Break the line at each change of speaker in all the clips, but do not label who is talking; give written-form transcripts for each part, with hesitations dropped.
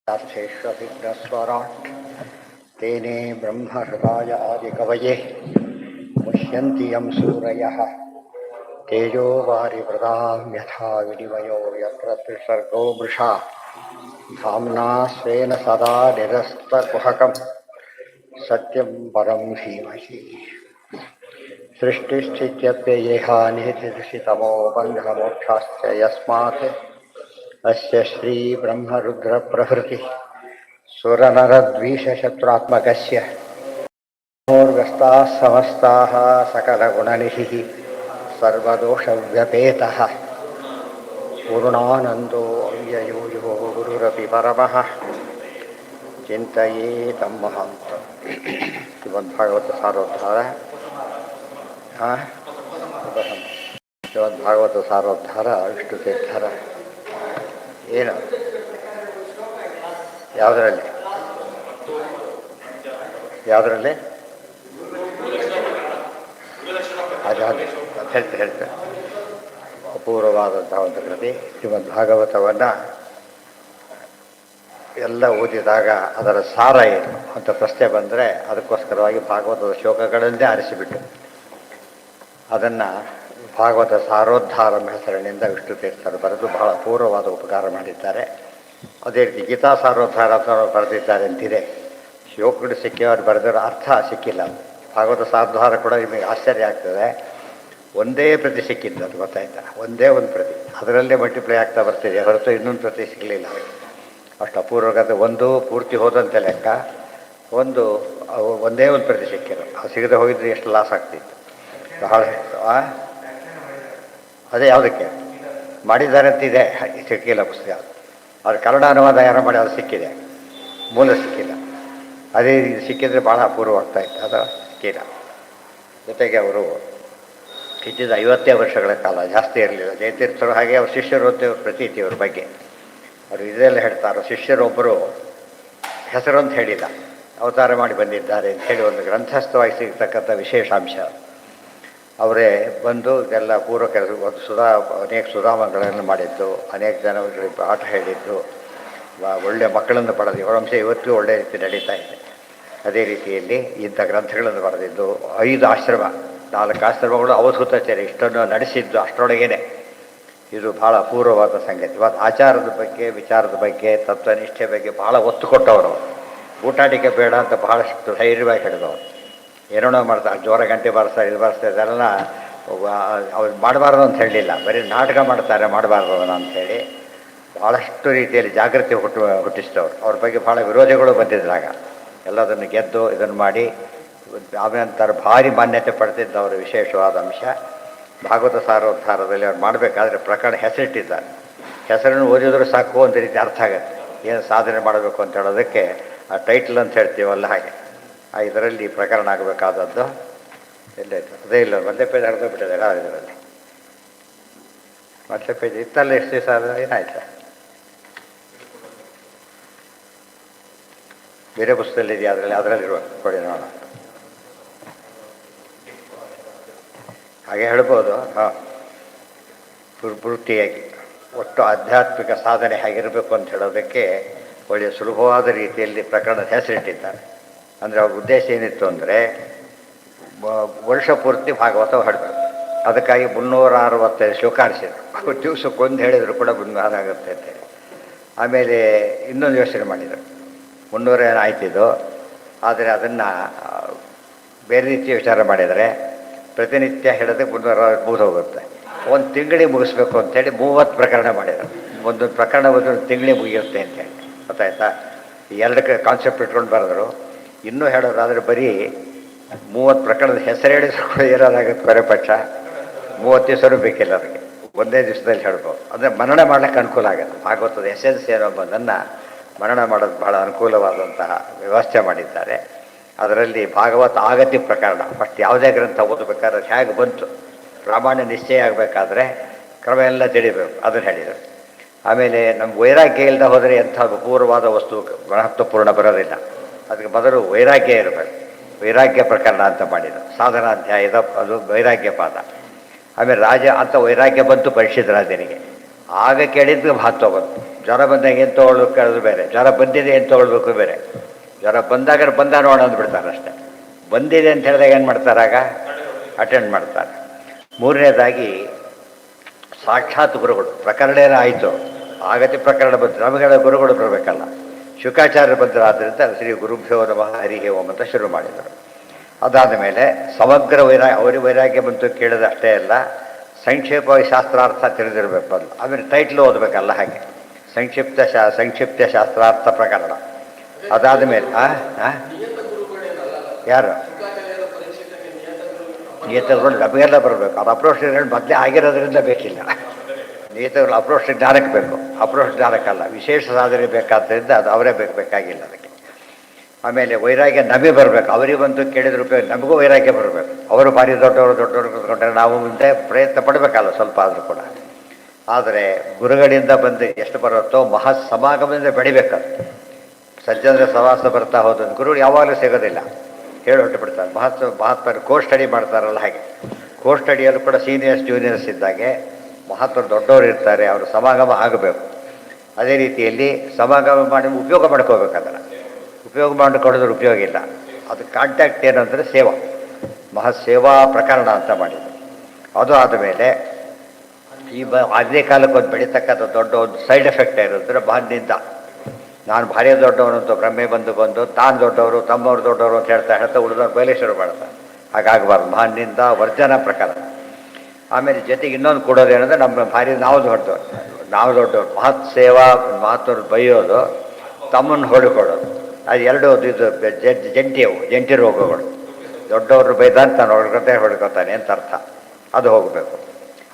अर्थेष्वभिघ्नस्वराट् तेने ब्रह्महृदाय आदिकवये मुह्यन्ति यं सूरयः तेजो वारिवृदां यथा विनिमयो यत्र त्रिसर्गो मृषा धाम्ना स्वेन सदा निरस्तकुहकं सत्यं परं धीमहि सृष्टिस्थित्यप्ययेहानितिर्षितमो बन्धमोक्षाश्च यस्मात् अस्य श्रीब्रह्मरुद्रप्रभृति सुरनरद्वीषशत्रुरात्मकस्य नमोर्व्यस्ताः समस्ताः सकलगुणनिधिः सर्वदोषव्यपेतः पूर्णानन्दो अव्ययो यो गुरुरपि परमः चिन्तयेतं महान्तम् श्रीमद्भागवत सारोद्धार ಶ್ರೀಮದ್ಭಾಗವತ ಸಾರೋದ್ಧಾರ ವಿಷ್ಣು ತೀರ್ಥರ ಏನು ಯಾವುದರಲ್ಲಿ ಅದು ಹೇಳ್ತೆ ಅಪೂರ್ವವಾದಂತಹ ಒಂದು ಕೃತಿ. ಶ್ರೀಮದ್ಭಾಗವತವನ್ನು ಎಲ್ಲ ಓದಿದಾಗ ಅದರ ಸಾರ ಏನು ಅಂತ ಪ್ರಶ್ನೆ ಬಂದರೆ ಅದಕ್ಕೋಸ್ಕರವಾಗಿ ಭಾಗವತದ ಶ್ಲೋಕಗಳನ್ನೇ ಆರಿಸಿಬಿಟ್ಟು ಅದನ್ನು ಭಾಗವತ ಸಾರೋದ್ಧಾರ ಹೆಸರಿನಿಂದ ವಿಷ್ಣು ತೀರ್ಥರು ಬರೆದು ಬಹಳ ಅಪೂರ್ವವಾದ ಉಪಕಾರ ಮಾಡಿದ್ದಾರೆ. ಅದೇ ರೀತಿ ಗೀತಾ ಸಾರೋದ್ಧಾರ ಅಂತ ಬರೆದಿದ್ದಾರೆ ಅಂತಿದೆ. ಶ್ಲೋಕಗಳು ಸಿಕ್ಕಿ ಅವ್ರು ಬರೆದಿರೋ ಅರ್ಥ ಸಿಕ್ಕಿಲ್ಲ. ಭಾಗವತ ಸಾರೋದ್ಧಾರ ಕೂಡ ನಿಮಗೆ ಆಶ್ಚರ್ಯ ಆಗ್ತದೆ. ಒಂದೇ ಪ್ರತಿ ಸಿಕ್ಕಿದ್ದು ಅದು ಗೊತ್ತಾಯ್ತಾ, ಒಂದೇ ಒಂದು ಪ್ರತಿ, ಅದರಲ್ಲೇ ಮಲ್ಟಿಪ್ಲೈ ಆಗ್ತಾ ಬರ್ತಿದೆ ಹೊರತು ಇನ್ನೊಂದು ಪ್ರತಿ ಸಿಗಲಿಲ್ಲ. ಅಷ್ಟು ಅಪೂರ್ವಗತ ಒಂದು ಪೂರ್ತಿ ಹೋದಂತೆ ಲೆಕ್ಕ, ಒಂದೇ ಒಂದು ಪ್ರತಿ ಸಿಕ್ಕಿರೋ. ಅದು ಸಿಗದೆ ಹೋಗಿದ್ರೆ ಎಷ್ಟು ಲಾಸ್ ಆಗ್ತಿತ್ತು. ಬಹಳ ಅದೇ ಯಾವುದಕ್ಕೆ ಮಾಡಿದ್ದಾರೆ ಅಂತಿದೆ, ಸಿಕ್ಕಿಲ್ಲ ಪುಸ್ತಕ. ಅವ್ರ ಕನ್ನಡ ಅನುವಾದ ಯಾರು ಮಾಡಿ ಅದು ಸಿಕ್ಕಿದೆ, ಮೂಲ ಸಿಕ್ಕಿಲ್ಲ. ಅದೇ ರೀತಿ ಸಿಕ್ಕಿದ್ರೆ ಭಾಳ ಅಪೂರ್ವವಾಗ್ತಾಯಿತ್ತು, ಅದು ಸಿಕ್ಕಿಲ್ಲ. ಜೊತೆಗೆ ಅವರು ಇದ್ದಿದ್ದ 50 ವರ್ಷಗಳ ಕಾಲ, ಜಾಸ್ತಿ ಇರಲಿಲ್ಲ. ಜಯತೀರ್ಥರು ಹಾಗೆ ಅವ್ರ ಶಿಷ್ಯರು ಅಂತ ಪ್ರತೀತಿ ಅವ್ರ ಬಗ್ಗೆ. ಅವರು ಇದೆಲ್ಲ ಹೇಳ್ತಾರೆ. ಶಿಷ್ಯರೊಬ್ಬರು ಹೆಸರು ಅಂತ ಹೇಳಿಲ್ಲ, ಅವತಾರ ಮಾಡಿ ಬಂದಿದ್ದಾರೆ ಅಂತ ಹೇಳಿ ಒಂದು ಗ್ರಂಥಸ್ಥವಾಗಿ ಸಿಗ್ತಕ್ಕಂಥ ವಿಶೇಷಾಂಶ. ಅವರೇ ಬಂದು ಇದೆಲ್ಲ ಪೂರ್ವ ಕೆಲಸ, ಅನೇಕ ಸುಧಾಮಗಳನ್ನು ಮಾಡಿದ್ದು, ಅನೇಕ ಜನಗಳಿಗೆ ಪಾಠ ಹೇಳಿದ್ದು, ಒಳ್ಳೆಯ ಮಕ್ಕಳನ್ನು ಪಡೆದು ಇವರ ವಂಶ ಇವತ್ತಿಗೂ ಒಳ್ಳೆಯ ರೀತಿ ನಡೀತಾ ಇದೆ. ಅದೇ ರೀತಿಯಲ್ಲಿ ಇಂಥ ಗ್ರಂಥಗಳನ್ನು ಬರೆದಿದ್ದು, 5 ಆಶ್ರಮ, 4 ಆಶ್ರಮಗಳು ಅವಧೂತಾಚಾರ್ಯ ಇಷ್ಟನ್ನು ನಡೆಸಿದ್ದು ಅಷ್ಟರೊಳಗೇನೆ. ಇದು ಭಾಳ ಅಪೂರ್ವವಾದ ಸಂಗತಿ. ಇವತ್ತು ಆಚಾರದ ಬಗ್ಗೆ, ವಿಚಾರದ ಬಗ್ಗೆ, ತತ್ವನಿಷ್ಠೆ ಬಗ್ಗೆ ಭಾಳ ಒತ್ತು ಕೊಟ್ಟವರು. ಊಟಾಟಿಕೆ ಬೇಡ ಅಂತ ಬಹಳಷ್ಟು ಧೈರ್ಯವಾಗಿ ಹೇಳಿದವರು. ಏನೋ ಮಾಡ್ತಾರೆ, ಜೋರ ಗಂಟೆ ಬಾರಿಸ್ತಾರೆ, ಇದು ಬಾರಿಸ್ತಾರೆ, ಇದೆಲ್ಲ ಅವ್ರು ಮಾಡಬಾರ್ದು ಅಂತ ಹೇಳಲಿಲ್ಲ. ಬರೀ ನಾಟಕ ಮಾಡ್ತಾರೆ, ಮಾಡಬಾರ್ದು ಅದನ್ನು ಅಂಥೇಳಿ ಭಾಳಷ್ಟು ರೀತಿಯಲ್ಲಿ ಜಾಗೃತಿ ಹುಟ್ಟಿಸಿದವರು. ಅವ್ರ ಬಗ್ಗೆ ಭಾಳ ವಿರೋಧಿಗಳು ಬಂದಿದ್ದಾಗ ಎಲ್ಲದನ್ನು ಗೆದ್ದು ಇದನ್ನು ಮಾಡಿ ಆಮೇಲೆ ಭಾರಿ ಮಾನ್ಯತೆ ಪಡೆದಿದ್ದವರು. ವಿಶೇಷವಾದ ಅಂಶ ಭಾಗವತ ಸಾರೋದ್ಧಾರದಲ್ಲಿ ಅವ್ರು ಮಾಡಬೇಕಾದ್ರೆ ಪ್ರಕರಣ ಹೆಸರಿಟ್ಟಿದ್ದಾರೆ. ಹೆಸರನ್ನು ಓದಿದ್ರು ಸಾಕು ಒಂದು ರೀತಿ ಅರ್ಥ ಆಗುತ್ತೆ, ಏನು ಸಾಧನೆ ಮಾಡಬೇಕು ಅಂತ ಹೇಳೋದಕ್ಕೆ ಆ ಟೈಟ್ಲ್ ಅಂತ ಹೇಳ್ತೀವಲ್ಲ ಹಾಗೆ. ಇದರಲ್ಲಿ ಪ್ರಕರಣ ಆಗಬೇಕಾದದ್ದು ಎಲ್ಲಾಯಿತು, ಅದೇ ಇಲ್ಲ. ಒಂದೇ ಪೇಜ್ ಅರ್ಧ ಬಿಟ್ಟಿದ್ದಾರೆ ಇದರಲ್ಲಿ. ಮತ್ತೆ ಪೇಜ್ ಇತ್ತಲ್ಲ, ಎಷ್ಟು ದಿವಸ ಆದರೆ ಏನಾಯ್ತು, ಬೇರೆ ಪುಸ್ತಕದಲ್ಲಿದೆಯಾ ಅದರಲ್ಲಿರುವ ಕೊಡಿ ನೋಡೋಣ. ಹಾಗೆ ಹೇಳ್ಬೋದು. ಪೂರ್ತಿಯಾಗಿ ಒಟ್ಟು ಆಧ್ಯಾತ್ಮಿಕ ಸಾಧನೆ ಹೇಗಿರಬೇಕು ಅಂತ ಹೇಳೋದಕ್ಕೆ ಒಳ್ಳೆಯ ಸುಲಭವಾದ ರೀತಿಯಲ್ಲಿ ಪ್ರಕರಣದ ಹೆಸರಿಟ್ಟಿದ್ದಾರೆ. ಅಂದರೆ ಅವ್ರ ಉದ್ದೇಶ ಏನಿತ್ತು ಅಂದರೆ ವರ್ಷ ಪೂರ್ತಿ ಭಾಗವತ ಹಾಡಬೇಕು. ಅದಕ್ಕಾಗಿ 365 ಶ್ಲೋಕ ಆರಿಸಿದ್ರು. ದಿವಸಕ್ಕೊಂದು ಹೇಳಿದ್ರು ಕೂಡ ಅದಾಗುತ್ತೆ ಅಂತೇಳಿ. ಆಮೇಲೆ ಇನ್ನೊಂದು ಯೋಚನೆ ಮಾಡಿದರು. 300 ಆಯ್ತಿದ್ದು, ಆದರೆ ಅದನ್ನು ಬೇರೆ ರೀತಿ ವಿಚಾರ ಮಾಡಿದರೆ ಪ್ರತಿನಿತ್ಯ ಹೇಳಿದ್ರೆ 360 ಹೋಗುತ್ತೆ. ಒಂದು ತಿಂಗಳಿಗೆ ಮುಗಿಸ್ಬೇಕು ಅಂತೇಳಿ 30 ಪ್ರಕರಣ ಮಾಡಿದರು. ಒಂದು ಪ್ರಕರಣ ಒಂದು ತಿಂಗಳಿಗೆ ಮುಗಿಯುತ್ತೆ ಅಂತೇಳಿ. ಗೊತ್ತಾಯ್ತಾ? 2 ಕಾನ್ಸೆಪ್ಟ್ ಇಟ್ಕೊಂಡು ಬರೆದರು. ಇನ್ನೂ ಹೇಳೋದಾದರೆ ಬರೀ 30 ಪ್ರಕರಣದ ಹೆಸರು ಹೇಳಿದ್ರು ಕೂಡ ಏನಾದಾಗುತ್ತೆ, ಬರೇ ಪಕ್ಷ 30 ದಿವಸನೂ ಬೇಕಿಲ್ಲ ಅದಕ್ಕೆ, ಒಂದೇ ದಿವಸದಲ್ಲಿ ಹೇಳ್ಬೋದು. ಅಂದರೆ ಮನನ ಮಾಡ್ಲಿಕ್ಕೆ ಅನುಕೂಲ ಆಗುತ್ತೆ. ಭಾಗವತದ ಎಸೆನ್ಸ್ ಏನೋ ಎಂಬುದನ್ನು ಮನನ ಮಾಡೋದು ಬಹಳ ಅನುಕೂಲವಾದಂತಹ ವ್ಯವಸ್ಥೆ ಮಾಡಿದ್ದಾರೆ. ಅದರಲ್ಲಿ ಭಾಗವತ ಆಗತಿ ಪ್ರಕರಣ, ಫಸ್ಟ್ ಯಾವುದೇ ಗ್ರಂಥ ಓದಬೇಕಾದ್ರೆ ಹೇಗೆ ಬಂತು, ಪ್ರಾಮಾಣ್ಯ ನಿಶ್ಚಯ ಆಗಬೇಕಾದ್ರೆ ಕ್ರಮ ಎಲ್ಲ ತಿಳಿಬೇಕು, ಅದನ್ನು ಹೇಳಿದರು. ಆಮೇಲೆ ನಮ್ಮ ವೈರಾಗ್ಯ ಇಲ್ಲದೆ ಹೋದರೆ ಎಂಥ ಅಪೂರ್ವವಾದ ವಸ್ತು ಮಹತ್ವಪೂರ್ಣ ಬರೋದಿಲ್ಲ. ಅದಕ್ಕೆ ಮೊದಲು ವೈರಾಗ್ಯ ಇರಬೇಕು. ವೈರಾಗ್ಯ ಪ್ರಕರಣ ಅಂತ ಮಾಡಿದರು. ಸಾಧನಾಧ್ಯಾಯದ ಅದು ವೈರಾಗ್ಯ ಪಾದ. ಆಮೇಲೆ ರಾಜ ಅಂತ ವೈರಾಗ್ಯ ಬಂತು ಪರೀಕ್ಷಿತ ರಾಜನಿಗೆ. ಆಗ ಕೇಳಿದ್ದು ಮಹತ್ವ ಬಂತು. ಜ್ವರ ಬಂದಾಗ ಏನು ತೊಗೊಳ್ಬೇಕು ಅದು ಬೇರೆ, ಜ್ವರ ಬಂದಿದೆ ಏನು ತೊಗೊಳ್ಬೇಕು ಬೇರೆ. ಜ್ವರ ಬಂದಾಗ ನೋಡೋಣ ಅಂದ್ಬಿಡ್ತಾರೆ ಅಷ್ಟೇ. ಬಂದಿದೆ ಅಂತ ಹೇಳಿದಾಗ ಏನು ಮಾಡ್ತಾರಾಗ ಅಟೆಂಡ್ ಮಾಡ್ತಾರೆ. ಮೂರನೇದಾಗಿ ಸಾಕ್ಷಾತ್ ಗುರುಗಳು ಪ್ರಕರಣೇನ ಆಯಿತು, ಆಗತಿ ಪ್ರಕರಣ ಬಂತು, ನಮಗೆಲ್ಲ ಗುರುಗಳು ಬರಬೇಕಲ್ಲ. ಶುಕಾಚಾರ್ಯರು ಬಂದರು, ಆದ್ದರಿಂದ ಶ್ರೀ ಗುರುಭ್ಯೋ ನಮಃ ಹರಿಗೆ ಓಂ ಅಂತ ಶುರು ಮಾಡಿದರು. ಅದಾದ ಮೇಲೆ ಸಮಗ್ರ ಅವರಿಗೆ ವೈರಾಗ್ಯ ಬಂತು ಕೇಳಿದ ಅಷ್ಟೇ ಅಲ್ಲ, ಸಂಕ್ಷೇಪವಾಗಿ ಶಾಸ್ತ್ರಾರ್ಥ ತಿಳಿದಿರಬೇಕು. ಅದು ಆಮೇಲೆ ಟೈಟ್ಲು ಓದಬೇಕಲ್ಲ, ಹಾಗೆ ಸಂಕ್ಷಿಪ್ತ ಶಾಸ್ತ್ರಾರ್ಥ ಪ್ರಕರಣ. ಅದಾದ ಮೇಲೆ ಯಾರು ನಿಯತಗಳು ನಮಗೆಲ್ಲ ಬರಬೇಕು. ಅದು ಅಪ್ರೋಷಗಳು ಮೊದಲೇ ಆಗಿರೋದ್ರಿಂದ ಬೇಕಿಲ್ಲ. ನಿಯತಗಳು ಅಪ್ರೋಷ ಜ್ಞಾನಕ್ಕೆ ಬೇಕು, ಅಪ್ರೋಷ ಜ್ಞಾನಕ್ಕಲ್ಲ. ವಿಶೇಷ ಸಾಧನೆ ಬೇಕಾದ್ದರಿಂದ ಅದು ಅವರೇ ಬೇಕಾಗಿಲ್ಲ ಅದಕ್ಕೆ. ಆಮೇಲೆ ವೈರಾಗ್ಯ ನಮಗೆ ಬರಬೇಕು. ಅವರಿಗೆ ಬಂತು ಕೇಳಿದ ಉಪಯೋಗ, ನಮಗೂ ವೈರಾಗ್ಯ ಬರಬೇಕು. ಅವರು ಭಾರಿ ದೊಡ್ಡವರು ಕೂತ್ಕೊಂಡ್ರೆ ನಾವು ಮುಂದೆ ಪ್ರಯತ್ನ ಪಡಬೇಕಲ್ಲ ಸ್ವಲ್ಪ ಆದರೂ ಕೂಡ. ಆದರೆ ಗುರುಗಳಿಂದ ಬಂದು ಎಷ್ಟು ಬರುತ್ತೋ ಮಹತ್ ಸಮಾಗಮದಿಂದ ಬೆಳಿಬೇಕದು. ಸಜ್ಜನರ ಸವಾಸ ಬರ್ತಾ ಹೋದ ಗುರುಗಳು ಯಾವಾಗಲೂ ಸಿಗೋದಿಲ್ಲ, ಹೇಳಿ ಹೊಟ್ಟು ಬಿಡ್ತಾರೆ. ಮಹಾತ್ಮರು ಕೋರ್ಸ್ ಸ್ಟಡಿ ಮಾಡ್ತಾರಲ್ಲ ಹಾಗೆ, ಕೋರ್ಸ್ ಸ್ಟಡಿಯಲ್ಲೂ ಕೂಡ ಸೀನಿಯರ್ಸ್ ಜೂನಿಯರ್ಸ್ ಇದ್ದಾಗೆ ಮಹಾತ್ಮರು ದೊಡ್ಡವರು ಇರ್ತಾರೆ, ಅವರು ಸಮಾಗಮ ಆಗಬೇಕು. ಅದೇ ರೀತಿಯಲ್ಲಿ ಸಮಾಗಮ ಮಾಡಿ ಉಪಯೋಗ ಮಾಡ್ಕೋಬೇಕು. ಅದನ್ನು ಉಪಯೋಗ ಮಾಡಿಕೊಡೋದ್ರ ಉಪಯೋಗ ಇಲ್ಲ. ಅದು ಕಾಂಟ್ಯಾಕ್ಟ್ ಏನು ಅಂದರೆ ಸೇವಾ, ಮಹತ್ ಸೇವಾ ಪ್ರಕರಣ ಅಂತ ಮಾಡಿದ್ರು. ಅದು ಆದಮೇಲೆ ಅದೇ ಕಾಲಕ್ಕೆ ಒಂದು ಬೆಳೀತಕ್ಕಂಥ ದೊಡ್ಡ ಒಂದು ಸೈಡ್ ಎಫೆಕ್ಟ್ ಇರೋದ್ರೆ ಬಾಂಧಿಂದ ನಾನು ಭಾರಿ ದೊಡ್ಡವನು ಅಂತ ಭ್ರಮೆ ಬಂದು ತಾನು ದೊಡ್ಡವರು ತಮ್ಮವರು ದೊಡ್ಡವರು ಅಂತ ಹೇಳ್ತಾ ಉಳಿದವ್ರು ಬಯಲೇ ಶುರು ಮಾಡ್ತಾರೆ. ಹಾಗಾಗಬಾರ್ದು. ಮಹಾನಿಂದ ವರ್ಜನ ಪ್ರಕಾರ. ಆಮೇಲೆ ಜೊತೆಗೆ ಇನ್ನೊಂದು ಕೊಡೋದೇನೆಂದರೆ ನಮ್ಮ ಭಾರಿ ನಾವು ದೊಡ್ಡವರು ಮಹತ್ ಸೇವಾ ಮಹತ್ವರು ಬೈಯೋದು, ತಮ್ಮನ್ನು ಹೊಡಿಕೊಡೋದು, ಅದು ಎರಡು ಇದು ಜಂಟಿ ರೋಗಗಳು. ದೊಡ್ಡವರು ಬೈದಂತ ತಾನು ಹೊಡ್ಕೊತಾನೆ ಅಂತ ಅರ್ಥ. ಅದು ಹೋಗಬೇಕು.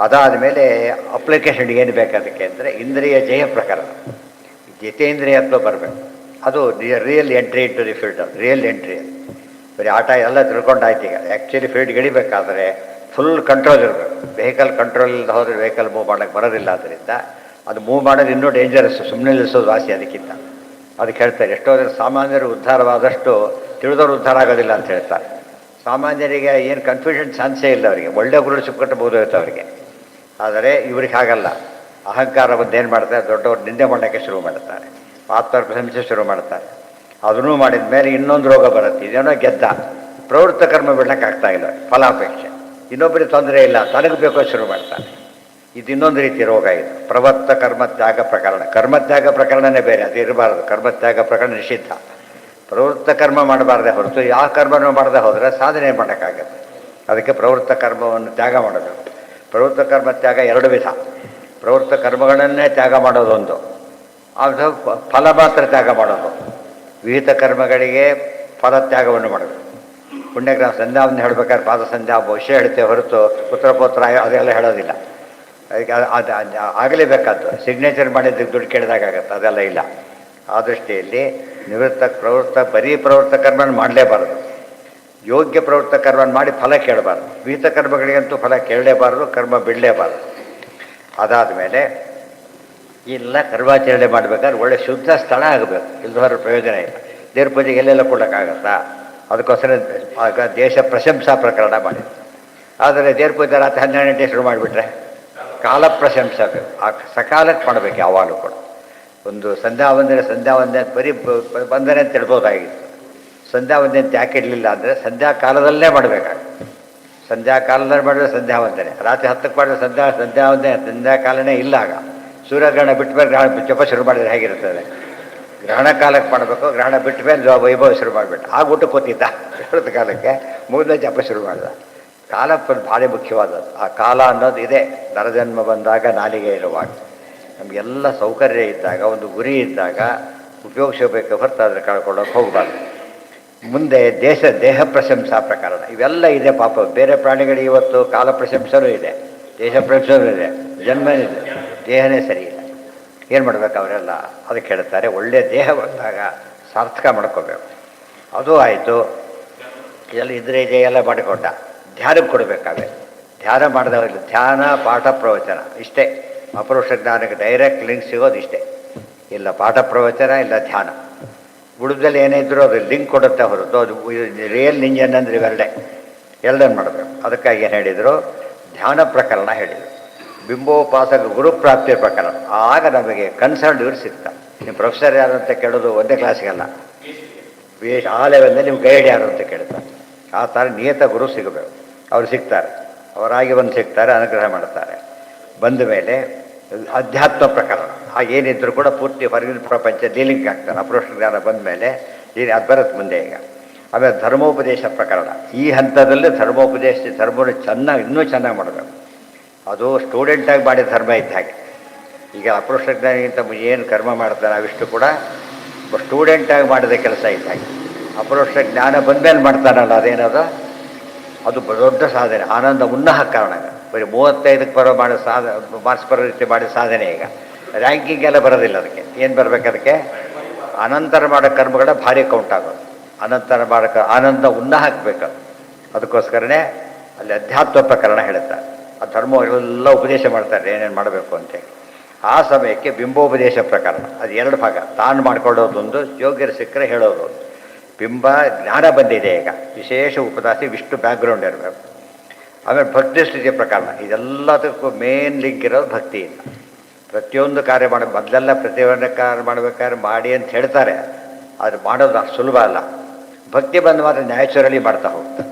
ಅದಾದ ಮೇಲೆ ಅಪ್ಲಿಕೇಶನ್ ಏನು ಬೇಕಾದಕ್ಕೆ ಅಂದರೆ ಇಂದ್ರಿಯ ಜಯ ಪ್ರಕರಣ, ಜಿತೇಂದ್ರಿಯತ್ವ ಬರಬೇಕು. ಅದು real entry into the field. Real entry ಬರೀ ಆಟ ಎಲ್ಲ ತಿಳ್ಕೊಂಡಾಯ್ತು. ಈಗ ಆ್ಯಕ್ಚುಲಿ ಫೀಲ್ಡ್ ಗಿಳಿಬೇಕಾದ್ರೆ ಫುಲ್ ಕಂಟ್ರೋಲ್ ಇರಬೇಕು. ವೆಹಿಕಲ್ ಕಂಟ್ರೋಲ್ ಇಲ್ಲದೆ ಹೋದರೆ ವೆಹಿಕಲ್ ಮೂವ್ ಮಾಡೋಕ್ಕೆ ಬರೋದಿಲ್ಲ. ಆದ್ದರಿಂದ ಅದು ಮೂವ್ ಮಾಡೋದು ಇನ್ನೂ ಡೇಂಜರಸ್, ಸುಮ್ಮನೆ ನಿಲ್ಲಿಸೋದು ವಾಸಿ ಅದಕ್ಕಿಂತ. ಅದಕ್ಕೆ ಹೇಳ್ತಾರೆ, ಎಷ್ಟೋ ಸಾಮಾನ್ಯರು ಉದ್ಧಾರವಾದಷ್ಟು ತಿಳಿದವರು ಉದ್ಧಾರ ಆಗೋದಿಲ್ಲ ಅಂತ ಹೇಳ್ತಾರೆ. ಸಾಮಾನ್ಯರಿಗೆ ಏನು ಕನ್ಫ್ಯೂಷನ್ ಚಾನ್ಸೇ ಇಲ್ಲ. ಅವರಿಗೆ ಒಳ್ಳೆ ಗುರು ಸಿಕ್ಕಟ್ಟು ಇರುತ್ತೆ ಅವರಿಗೆ. ಆದರೆ ಇವ್ರಿಗೆ ಹಾಗಲ್ಲ. ಅಹಂಕಾರ ಬಂದು ಏನು ಮಾಡ್ತಾರೆ, ದೊಡ್ಡವ್ರು ನಿಂದೆ ಮಾಡೋಕ್ಕೆ ಶುರು ಮಾಡ್ತಾರೆ, ಆತ್ಮರ ಪ್ರಶಂಸೆ ಶುರು ಮಾಡ್ತಾರೆ. ಅದನ್ನೂ ಮಾಡಿದ ಮೇಲೆ ಇನ್ನೊಂದು ರೋಗ ಬರುತ್ತೆ. ಇದೇನೋ ಗೆದ್ದ, ಪ್ರವೃತ್ತ ಕರ್ಮ ಬಿಡೋಕ್ಕೆ ಆಗ್ತಾಯಿಲ್ಲ, ಫಲಾಪೇಕ್ಷೆ. ಇನ್ನೊಬ್ಬರಿಗೆ ತೊಂದರೆ ಇಲ್ಲ, ತನಗೆ ಬೇಕೋ ಶುರು ಮಾಡ್ತಾನೆ. ಇದು ಇನ್ನೊಂದು ರೀತಿ ರೋಗ. ಇದು ಪ್ರವರ್ತ ಕರ್ಮತ್ಯಾಗ ಪ್ರಕರಣ. ಕರ್ಮತ್ಯಾಗ ಪ್ರಕರಣನೇ ಬೇರೆ, ಅದು ಇರಬಾರ್ದು. ಕರ್ಮತ್ಯಾಗ ಪ್ರಕರಣ ನಿಷಿದ್ಧ. ಪ್ರವೃತ್ತ ಕರ್ಮ ಮಾಡಬಾರ್ದೆ ಹೊರತು ಯಾವ ಕರ್ಮನೂ ಮಾಡದೆ ಹೋದರೆ ಸಾಧನೆ ಮಾಡೋಕ್ಕಾಗತ್ತೆ. ಅದಕ್ಕೆ ಪ್ರವೃತ್ತ ಕರ್ಮವನ್ನು ತ್ಯಾಗ ಮಾಡಬೇಕು. ಪ್ರವೃತ್ತ ಕರ್ಮ ತ್ಯಾಗ ಎರಡು ವಿಧ. ಪ್ರವೃತ್ತ ಕರ್ಮಗಳನ್ನೇ ತ್ಯಾಗ ಮಾಡೋದೊಂದು, ಅದು ಫಲ ಮಾತ್ರ ತ್ಯಾಗ ಮಾಡೋದು. ವಿಹಿತ ಕರ್ಮಗಳಿಗೆ ಫಲ ತ್ಯಾಗವನ್ನು ಮಾಡಬೇಕು. ಪುಣ್ಯಗ್ರಹ ಸಂಧ್ಯಾವನ್ನು ಹೇಳಬೇಕಾದ್ರೆ ಪಾದ ಸಂಧ್ಯಾ ಭವಿಷ್ಯ ಹೇಳ್ತೇವೆ ಹೊರತು ಪುತ್ರ ಅದೆಲ್ಲ ಹೇಳೋದಿಲ್ಲ. ಅದಕ್ಕೆ ಅದು ಆಗಲೇಬೇಕಾದ್ದು. ಸಿಗ್ನೇಚರ್ ಮಾಡಿದ್ದಕ್ಕೆ ದುಡ್ಡು ಕೇಳಿದಾಗತ್ತೆ, ಅದೆಲ್ಲ ಇಲ್ಲ. ಆ ದೃಷ್ಟಿಯಲ್ಲಿ ಬರೀ ಪ್ರವೃತ್ತ ಕರ್ಮನ ಮಾಡಲೇಬಾರದು. ಯೋಗ್ಯ ಪ್ರವೃತ್ತ ಕರ್ಮನ ಮಾಡಿ ಫಲ ಕೇಳಬಾರ್ದು. ವಿಹಿತ ಕರ್ಮಗಳಿಗಂತೂ ಫಲ ಕೇಳಲೇಬಾರದು, ಕರ್ಮ ಬಿಡಲೇಬಾರದು. ಅದಾದ ಮೇಲೆ ಇಲ್ಲ ಕರ್ಮಾಚರಣೆ ಮಾಡಬೇಕಾದ್ರೆ ಒಳ್ಳೆ ಶುದ್ಧ ಸ್ಥಳ ಆಗಬೇಕು, ಇಲ್ದವರ ಪ್ರಯೋಜನ ಇಲ್ಲ. ದೇವ್ರ ಪೂಜೆಗೆ ಎಲ್ಲೆಲ್ಲ ಕೊಡೋಕ್ಕಾಗತ್ತಾ? ಅದಕ್ಕೋಸ್ಕರ ಆಗ ದೇಶ ಪ್ರಶಂಸಾ ಪ್ರಕರಣ ಮಾಡಿದ್ರು. ಆದರೆ ದೇವ್ರ ಪೂಜೆ ರಾತ್ರಿ 12 ಗಂಟೆ ಶುರು ಮಾಡಿಬಿಟ್ರೆ ಕಾಲ ಪ್ರಶಂಸೆ ಬೇಕು. ಆ ಸಕಾಲಕ್ಕೆ ಮಾಡಬೇಕು ಯಾವಾಗಲೂ ಕೂಡ. ಒಂದು ಸಂಧ್ಯಾವಂದನೆ ಬರೀ ಬಂದನೆ ಅಂತ ತಿಳ್ಬೋದಾಗಿತ್ತು. ಸಂಧ್ಯಾವಂದನೆ ಅಂತ ಯಾಕೆ ಇಡಲಿಲ್ಲ ಅಂದರೆ ಸಂಧ್ಯಾ ಕಾಲದಲ್ಲೇ ಮಾಡಬೇಕಾಗುತ್ತೆ. ಸಂಧ್ಯಾ ಕಾಲದಲ್ಲಿ ಮಾಡಿದ್ರೆ ಸಂಧ್ಯಾವಂದನೆ, ರಾತ್ರಿ 10ಕ್ಕೆ ಮಾಡಿದ್ರೆ ಸಂಧ್ಯಾವಂದನೆ ಸಂಧ್ಯಾಕಾಲನೇ ಇಲ್ಲ. ಆಗ ಸೂರ್ಯಗ್ರಹಣ ಬಿಟ್ಟ ಮೇಲೆ ಗ್ರಹಣ ಜಪ ಶುರು ಮಾಡಿದರೆ ಹೇಗಿರ್ತದೆ? ಗ್ರಹಣ ಕಾಲಕ್ಕೆ ಮಾಡಬೇಕು, ಗ್ರಹಣ ಬಿಟ್ಟ ಮೇಲೆ ವೈಭವ ಶುರು ಮಾಡಿಬಿಟ್ಟು ಆಗ ಊಟ ಕೂತಿದ್ದ. ಗ್ರಹಣದ ಕಾಲಕ್ಕೆ ಮುಂದೆ ಜಪ ಶುರು ಮಾಡಿದ. ಕಾಲ ಭಾರಿ ಮುಖ್ಯವಾದದ್ದು. ಆ ಕಾಲ ಅನ್ನೋದು ಇದೆ. ನರಜನ್ಮ ಬಂದಾಗ ನಾಲಿಗೆ ಇರುವಾಗ ನಮಗೆಲ್ಲ ಸೌಕರ್ಯ ಇದ್ದಾಗ, ಒಂದು ಗುರಿ ಇದ್ದಾಗ ಉಪಯೋಗಿಸಬೇಕು ಹೊರತು ಆದರೆ ಕಳ್ಕೊಳ್ಳೋಕೆ ಹೋಗಬಾರ್ದು. ಮುಂದೆ ದೇಹ ಪ್ರಶಂಸಾ ಪ್ರಕರಣ ಇವೆಲ್ಲ ಇದೆ. ಪಾಪ ಬೇರೆ ಪ್ರಾಣಿಗಳಿಗೆ ಇವತ್ತು ಕಾಲ ಪ್ರಶಂಸನೂ ಇದೆ, ದೇಶ ಪ್ರಶಂಸನೂ ಇದೆ, ಜನ್ಮನೂ ಇದೆ, ದೇಹನೇ ಸರಿ ಇಲ್ಲ. ಏನು ಮಾಡಬೇಕು ಅವರೆಲ್ಲ? ಅದಕ್ಕೆ ಹೇಳ್ತಾರೆ, ಒಳ್ಳೆಯ ದೇಹ ಬಂದಾಗ ಸಾರ್ಥಕ ಮಾಡ್ಕೋಬೇಕು. ಅದು ಆಯಿತು. ಎಲ್ಲ ಇದ್ರೆ ಎಲ್ಲ ಮಾಡಿಕೊಂಡ. ಧ್ಯಾನಕ್ಕೆ ಕೊಡಬೇಕಾದ್ರೆ ಧ್ಯಾನ ಮಾಡಿದವರಿಗೆ ಧ್ಯಾನ ಪಾಠ ಪ್ರವಚನ ಇಷ್ಟೇ. ಅಪರೋಕ್ಷ ಜ್ಞಾನಕ್ಕೆ ಡೈರೆಕ್ಟ್ ಲಿಂಕ್ ಸಿಗೋದು ಇಷ್ಟೇ. ಇಲ್ಲ ಪಾಠ ಪ್ರವಚನ, ಇಲ್ಲ ಧ್ಯಾನ. ಉಳಿದಲ್ಲಿ ಏನೇ ಇದ್ದರೂ ಅದು ಲಿಂಕ್ ಕೊಡುತ್ತೆ ಹೊರತು ಅದು ರಿಯಲ್ ಇಂಜನ್ ಅಂದರೆ ಇವೆರಡೇ. ಎರಡನ್ನು ಮಾಡಬೇಕು. ಅದಕ್ಕಾಗಿ ಏನು ಹೇಳಿದರು? ಧ್ಯಾನ ಪ್ರಕರಣ ಹೇಳಿದರು. ಬಿಂಬೋಪಾಸಕ ಗುರುಪ್ರಾಪ್ತಿಯ ಪ್ರಕರಣ. ಆಗ ನಮಗೆ ಕನ್ಸರ್ನ್ ಇವ್ರು ಸಿಗ್ತಾರೆ. ನಿಮ್ಮ ಪ್ರೊಫೆಸರ್ ಯಾರು ಅಂತ ಕೇಳೋದು ಒಂದೇ ಕ್ಲಾಸಿಗಲ್ಲ, ಆ ಲೆವೆಲ್ನಲ್ಲಿ ನಿಮ್ಮ ಗೈಡ್ ಯಾರು ಅಂತ ಕೇಳ್ತಾರೆ. ಆ ಥರ ನಿಯತ ಗುರು ಸಿಗಬೇಕು. ಅವ್ರು ಸಿಗ್ತಾರೆ, ಅವರಾಗಿ ಬಂದು ಸಿಗ್ತಾರೆ, ಅನುಗ್ರಹ ಮಾಡ್ತಾರೆ. ಬಂದ ಮೇಲೆ ಅಧ್ಯಾತ್ಮ ಪ್ರಕರಣ ಏನಿದ್ರು ಕೂಡ ಪೂರ್ತಿ ಹೊರಗಿನ ಪ್ರಪಂಚ ಡೀಲಿಂಗ್ ಆಗ್ತಾರೆ. ಅಪ್ರೋಷ ಜ್ಞಾನ ಬಂದ ಮೇಲೆ ಅದು ಬರುತ್ತೆ ಮುಂದೆ. ಈಗ ಆಮೇಲೆ ಧರ್ಮೋಪದೇಶ ಪ್ರಕರಣ. ಈ ಹಂತದಲ್ಲಿ ಧರ್ಮವನ್ನು ಚೆನ್ನಾಗಿ ಇನ್ನೂ ಚೆನ್ನಾಗಿ ಮಾಡಬೇಕು. ಅದು ಸ್ಟೂಡೆಂಟಾಗಿ ಮಾಡಿದ ಧರ್ಮ ಇದ್ದ ಹಾಗೆ. ಈಗ ಅಪ್ರೋಷ ಜ್ಞಾನಿಗಿಂತ ಏನು ಕರ್ಮ ಮಾಡ್ತಾನೆ ಅವಿಷ್ಟು ಕೂಡ ಸ್ಟೂಡೆಂಟಾಗಿ ಮಾಡಿದ ಕೆಲಸ ಇದ್ದ ಹಾಗೆ. ಅಪ್ರೋಷ ಜ್ಞಾನ ಬಂದಮೇಲೆ ಮಾಡ್ತಾನಲ್ಲ ಅದೇನದು, ಅದು ದೊಡ್ಡ ಸಾಧನೆ. ಆನಂದ ಉನ್ನಹ ಕಾರಣ. ಬರೀ 35ಕ್ಕೆ ಬರೋ ಮಾರ್ಕ್ಸ್ ಬರೋ ರೀತಿ ಮಾಡಿದ ಸಾಧನೆ. ಈಗ ರ್ಯಾಂಕಿಂಗ್ ಎಲ್ಲ ಬರೋದಿಲ್ಲ. ಅದಕ್ಕೆ ಏನು ಬರಬೇಕು, ಅದಕ್ಕೆ ಅನಂತರ ಮಾಡೋ ಕರ್ಮಗಳ ಭಾರಿ ಕೌಂಟ್ ಆಗೋದು. ಅನಂತರ ಮಾಡೋಕ್ಕೆ ಆನಂದ ಉನ್ನಹ ಹಾಕಬೇಕು. ಅದಕ್ಕೋಸ್ಕರನೇ ಅಲ್ಲಿ ಅಧ್ಯಾತ್ಮ ಪ್ರಕರಣ ಹೇಳುತ್ತಾರೆ. ಆ ಧರ್ಮಗಳೆಲ್ಲ ಉಪದೇಶ ಮಾಡ್ತಾರೆ ಏನೇನು ಮಾಡಬೇಕು ಅಂತೇಳಿ. ಆ ಸಮಯಕ್ಕೆ ಬಿಂಬೋಪದೇಶ ಪ್ರಕರಣ. ಅದು 2 ಭಾಗ. ತಾನು ಮಾಡ್ಕೊಳ್ಳೋದೊಂದು, ಯೋಗ್ಯರು ಸಿಕ್ಕರೆ ಹೇಳೋದು. ಬಿಂಬ ಜ್ಞಾನ ಬಂದಿದೆ ಈಗ, ವಿಶೇಷ ಉಪದಾಸಿ ವಿಷ್ಣು ಬ್ಯಾಕ್ಗ್ರೌಂಡ್ ಇರಬೇಕು. ಆಮೇಲೆ ಭಕ್ತಿ ಸ್ಥಿತಿ ಪ್ರಕರಣ. ಇದೆಲ್ಲದಕ್ಕೂ ಮೇನ್ ಲಿಂಕ್ ಇರೋದು ಭಕ್ತಿಯಿಂದ. ಪ್ರತಿಯೊಂದು ಕಾರ್ಯ ಮೊದಲೆಲ್ಲ ಪ್ರತಿಯೊಂದು ಕಾರ್ಯ ಮಾಡಬೇಕಾದ್ರೆ ಮಾಡಿ ಅಂತ ಹೇಳ್ತಾರೆ, ಆದರೆ ಮಾಡೋದು ಅಷ್ಟು ಸುಲಭ ಅಲ್ಲ. ಭಕ್ತಿ ಬಂದ ಮಾತ್ರ ನ್ಯಾಚುರಲಿ ಮಾಡ್ತಾ ಹೋಗ್ತಾರೆ.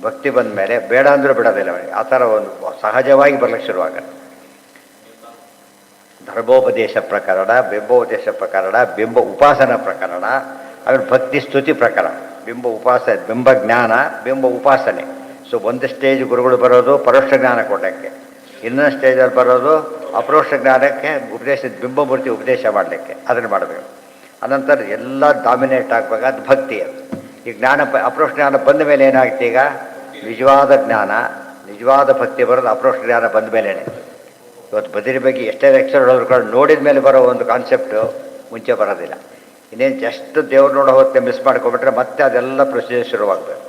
ಭಕ್ತಿ ಬಂದ ಮೇಲೆ ಬೇಡ ಅಂದರೂ ಬಿಡೋದಿಲ್ಲ ಅವನಿಗೆ. ಆ ಥರ ಒಂದು ಸಹಜವಾಗಿ ಬರ್ಲಿಕ್ಕೆ ಶುರುವಾಗುತ್ತೆ. ಧರ್ಮೋಪದೇಶ ಪ್ರಕರಣ, ಬಿಂಬೋಪದೇಶ ಪ್ರಕರಣ, ಬಿಂಬ ಉಪಾಸನ ಪ್ರಕರಣ, ಆಮೇಲೆ ಭಕ್ತಿ ಸ್ತುತಿ ಪ್ರಕರಣ. ಬಿಂಬ ಜ್ಞಾನ, ಬಿಂಬ ಉಪಾಸನೆ. ಸೊ ಒಂದು ಸ್ಟೇಜ್ ಗುರುಗಳು ಬರೋದು ಪರೋಕ್ಷ ಜ್ಞಾನ ಕೊಡೋಕ್ಕೆ, ಇನ್ನೊಂದು ಸ್ಟೇಜಲ್ಲಿ ಬರೋದು ಅಪರೋಕ್ಷ ಜ್ಞಾನಕ್ಕೆ ಬಿಂಬಮೂರ್ತಿ ಉಪದೇಶ ಮಾಡಲಿಕ್ಕೆ. ಅದನ್ನು ಮಾಡಬೇಕು. ಅನಂತರ ಎಲ್ಲ ಡಾಮಿನೇಟ್ ಆಗಬೇಕು. ಅದು ಭಕ್ತಿ. ಅದು ಈ ಜ್ಞಾನ ಅಪರೋಕ್ಷ ಜ್ಞಾನ ಬಂದ ಮೇಲೆ ಏನಾಗುತ್ತೆ, ಈಗ ನಿಜವಾದ ಜ್ಞಾನ, ನಿಜವಾದ ಭಕ್ತಿ ಬರೋದು ಅಪರೋಕ್ಷ ಜ್ಞಾನ ಬಂದ ಮೇಲೇ. ಇವತ್ತು ಬದಿರಿ ಬಗ್ಗೆ ಎಷ್ಟೇ ಲೆಕ್ಚರ್ ಹೊಡೆದ್ರು ನೋಡಿದ ಮೇಲೆ ಬರೋ ಒಂದು ಕಾನ್ಸೆಪ್ಟು ಮುಂಚೆ ಬರೋದಿಲ್ಲ. ಇನ್ನೇನು ಜಸ್ಟ್ ದೇವ್ರು ನೋಡೋ ಹೊತ್ತೆ ಮಿಸ್ ಮಾಡ್ಕೊಬಿಟ್ರೆ ಮತ್ತೆ ಅದೆಲ್ಲ ಪ್ರೊಸೀಜರ್ ಶುರುವಾಗಬೇಕು.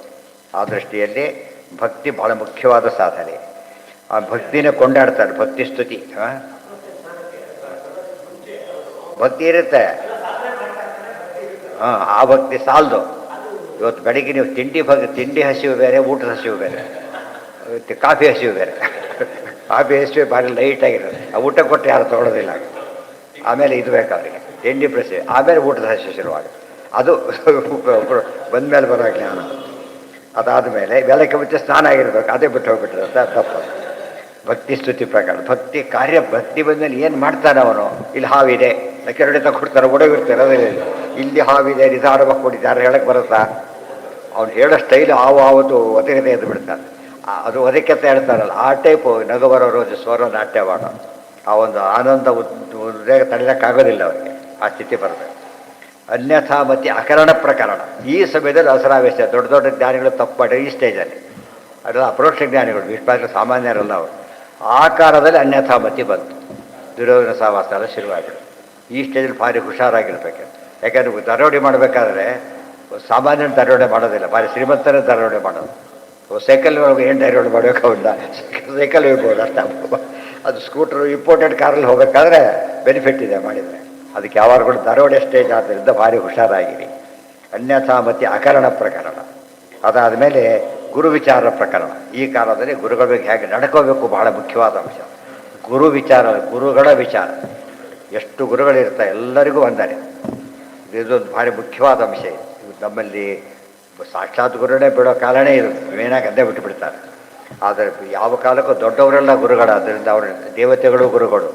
ಆ ದೃಷ್ಟಿಯಲ್ಲಿ ಭಕ್ತಿ ಭಾಳ ಮುಖ್ಯವಾದ ಸಾಧನೆ. ಆ ಭಕ್ತಿನೇ ಕೊಂಡಾಡ್ತಾರೆ. ಭಕ್ತಿ ಸ್ತುತಿ. ಭಕ್ತಿ ಇರುತ್ತೆ, ಆ ಭಕ್ತಿ ಸಾಲದು. ಇವತ್ತು ಬೆಳಗ್ಗೆ ನೀವು ತಿಂಡಿ ಹಸಿವು ಬೇರೆ, ಊಟದ ಹಸಿವು ಬೇರೆ, ಕಾಫಿ ಹಸಿವು ಬೇರೆ. ಕಾಫಿ ಹಸಿವು ಭಾರಿ ಲೈಟಾಗಿರೋದು. ಆ ಊಟ ಕೊಟ್ಟರೆ ಯಾರು ತೊಗೊಳೋದಿಲ್ಲ. ಆಮೇಲೆ ಇದು ಬೇಕು ಅವರಿಗೆ, ತಿಂಡಿ ಪ್ರಸಿ, ಆಮೇಲೆ ಊಟದ ಹಸಿವು ಶುರುವಾಗುತ್ತೆ. ಅದು ಬಂದಮೇಲೆ ಬರೋ ಜ್ಞಾನ. ಅದಾದ ಮೇಲೆ ಬೆಳಗ್ಗೆ ಮುಂಚೆ ಸ್ನಾನ ಆಗಿರ್ಬೇಕು, ಅದೇ ಬಿಟ್ಟು ಹೋಗ್ಬಿಟ್ಟಿರುತ್ತೆ, ತಪ್ಪು. ಭಕ್ತಿ ಸ್ತುತಿ ಪ್ರಕಾರ. ಭಕ್ತಿ ಕಾರ್ಯ. ಭಕ್ತಿ ಬಂದಮೇಲೆ ಏನು ಮಾಡ್ತಾನೆ ಅವನು, ಇಲ್ಲಿ ಹಾವಿದೆ ಕೆರಡೆ ತಗೊಡ್ತಾರೆ, ಒಡಗಿರ್ತಾರೆ. ಅದೇ ಇಲ್ಲಿ ಹಾವಿದೆ, ನಿಧಾನವಾಗಿ ಕೊಡಿದ್ದಾರೆ ಹೇಳಕ್ಕೆ ಬರುತ್ತಾ? ಅವ್ನು ಹೇಳೋ ಸ್ಟೈಲು ಆವತ್ತು ಒದಗದೆ ಎದ್ದು ಬಿಡ್ತಾನೆ. ಅದು ಒದಕ್ಕೆತ್ತ ಹೇಳ್ತಾರಲ್ಲ, ಆ ಟೈಪು ನಗಬರೋ ರೋಜು ಸ್ವರ ನಾಟ್ಯ ಮಾಡೋ ಆ ಒಂದು ಆನಂದ ಉದ್ರೇಕ ತಡೆಯೋಕ್ಕಾಗೋದಿಲ್ಲ ಅವರಿಗೆ. ಆ ಸ್ಥಿತಿ ಬರಬೇಕು. ಅನ್ಯಥಾ ಮತಿ ಅಕರಣ ಪ್ರಕರಣ. ಈ ಸಮಯದಲ್ಲಿ ಅಸರಾವೇಶ. ದೊಡ್ಡ ದೊಡ್ಡ ಜ್ಞಾನಿಗಳು ತಪ್ಪು ಮಾಡಿ ಈ ಸ್ಟೇಜಲ್ಲಿ. ಅದೆಲ್ಲ ಅಪರೋಕ್ಷ ಜ್ಞಾನಿಗಳು, ವಿಶ್ವಾಸ ಸಾಮಾನ್ಯರಲ್ಲ ಅವರು. ಆ ಕಾಲದಲ್ಲಿ ಅನ್ಯಥಾ ಮತಿ ಬಂತು. ದುರ್ಯೋಧನ ಸಹವಾಸ ಎಲ್ಲ ಶುರುವಾಗಿದೆ. ಈ ಸ್ಟೇಜಲ್ಲಿ ಭಾರಿ ಹುಷಾರಾಗಿರ್ಬೇಕು. ಯಾಕೆಂದರೆ ದರೋಡೆ ಮಾಡಬೇಕಾದ್ರೆ ಸಾಮಾನ್ಯ ದರೋಡೆ ಮಾಡೋದಿಲ್ಲ, ಭಾರಿ ಶ್ರೀಮಂತರೇ ದರೋಡೆ ಮಾಡೋದು. ಸೈಕಲ್ ಏನು ದರೋಡೆ ಮಾಡಬೇಕು ಅವನ್ನ, ಸೈಕಲ್ ಹೋಗ್ಬೋದು ಅಷ್ಟೇ. ಅದು ಸ್ಕೂಟ್ರು ಇಂಪೋರ್ಟೆಡ್ ಕಾರಲ್ಲಿ ಹೋಗಬೇಕಾದ್ರೆ ಬೆನಿಫಿಟ್ ಇದೆ ಮಾಡಿದರೆ. ಅದಕ್ಕೆ ಯಾವಾಗಲೂ ದರೋಡೆ ಸ್ಟೇಜ್ ಆದ್ದರಿಂದ ಭಾರಿ ಹುಷಾರಾಗಿರಿ. ಅನ್ಯಥಾ ಮತಿ ಅಕರಣ ಪ್ರಕರಣ. ಅದಾದ ಮೇಲೆ ಗುರು ವಿಚಾರ ಪ್ರಕರಣ. ಈ ಕಾಲದಲ್ಲಿ ಗುರುಗಳ ಬಗ್ಗೆ ಹೇಗೆ ನಡ್ಕೋಬೇಕು ಬಹಳ ಮುಖ್ಯವಾದ ಅಂಶ. ಗುರು ವಿಚಾರ, ಗುರುಗಳ ವಿಚಾರ. ಎಷ್ಟು ಗುರುಗಳಿರ್ತಾರೆ ಎಲ್ಲರಿಗೂ ವಂದನೆ. ಇದೊಂದು ಭಾರಿ ಮುಖ್ಯವಾದ ಅಂಶ ಇದು. ನಮ್ಮಲ್ಲಿ ಸಾಕ್ಷಾತ್ ಗುರುನೇ ಬಿಡೋ ಕಾಲನೇ ಇರುತ್ತೆ, ಮೇನಾಗಿ ಅದೇ ಬಿಟ್ಟುಬಿಡ್ತಾರೆ. ಆದರೆ ಯಾವ ಕಾಲಕ್ಕೂ ದೊಡ್ಡವರೆಲ್ಲ ಗುರುಗಳು. ಆದ್ದರಿಂದ ಅವರು ದೇವತೆಗಳು ಗುರುಗಳು,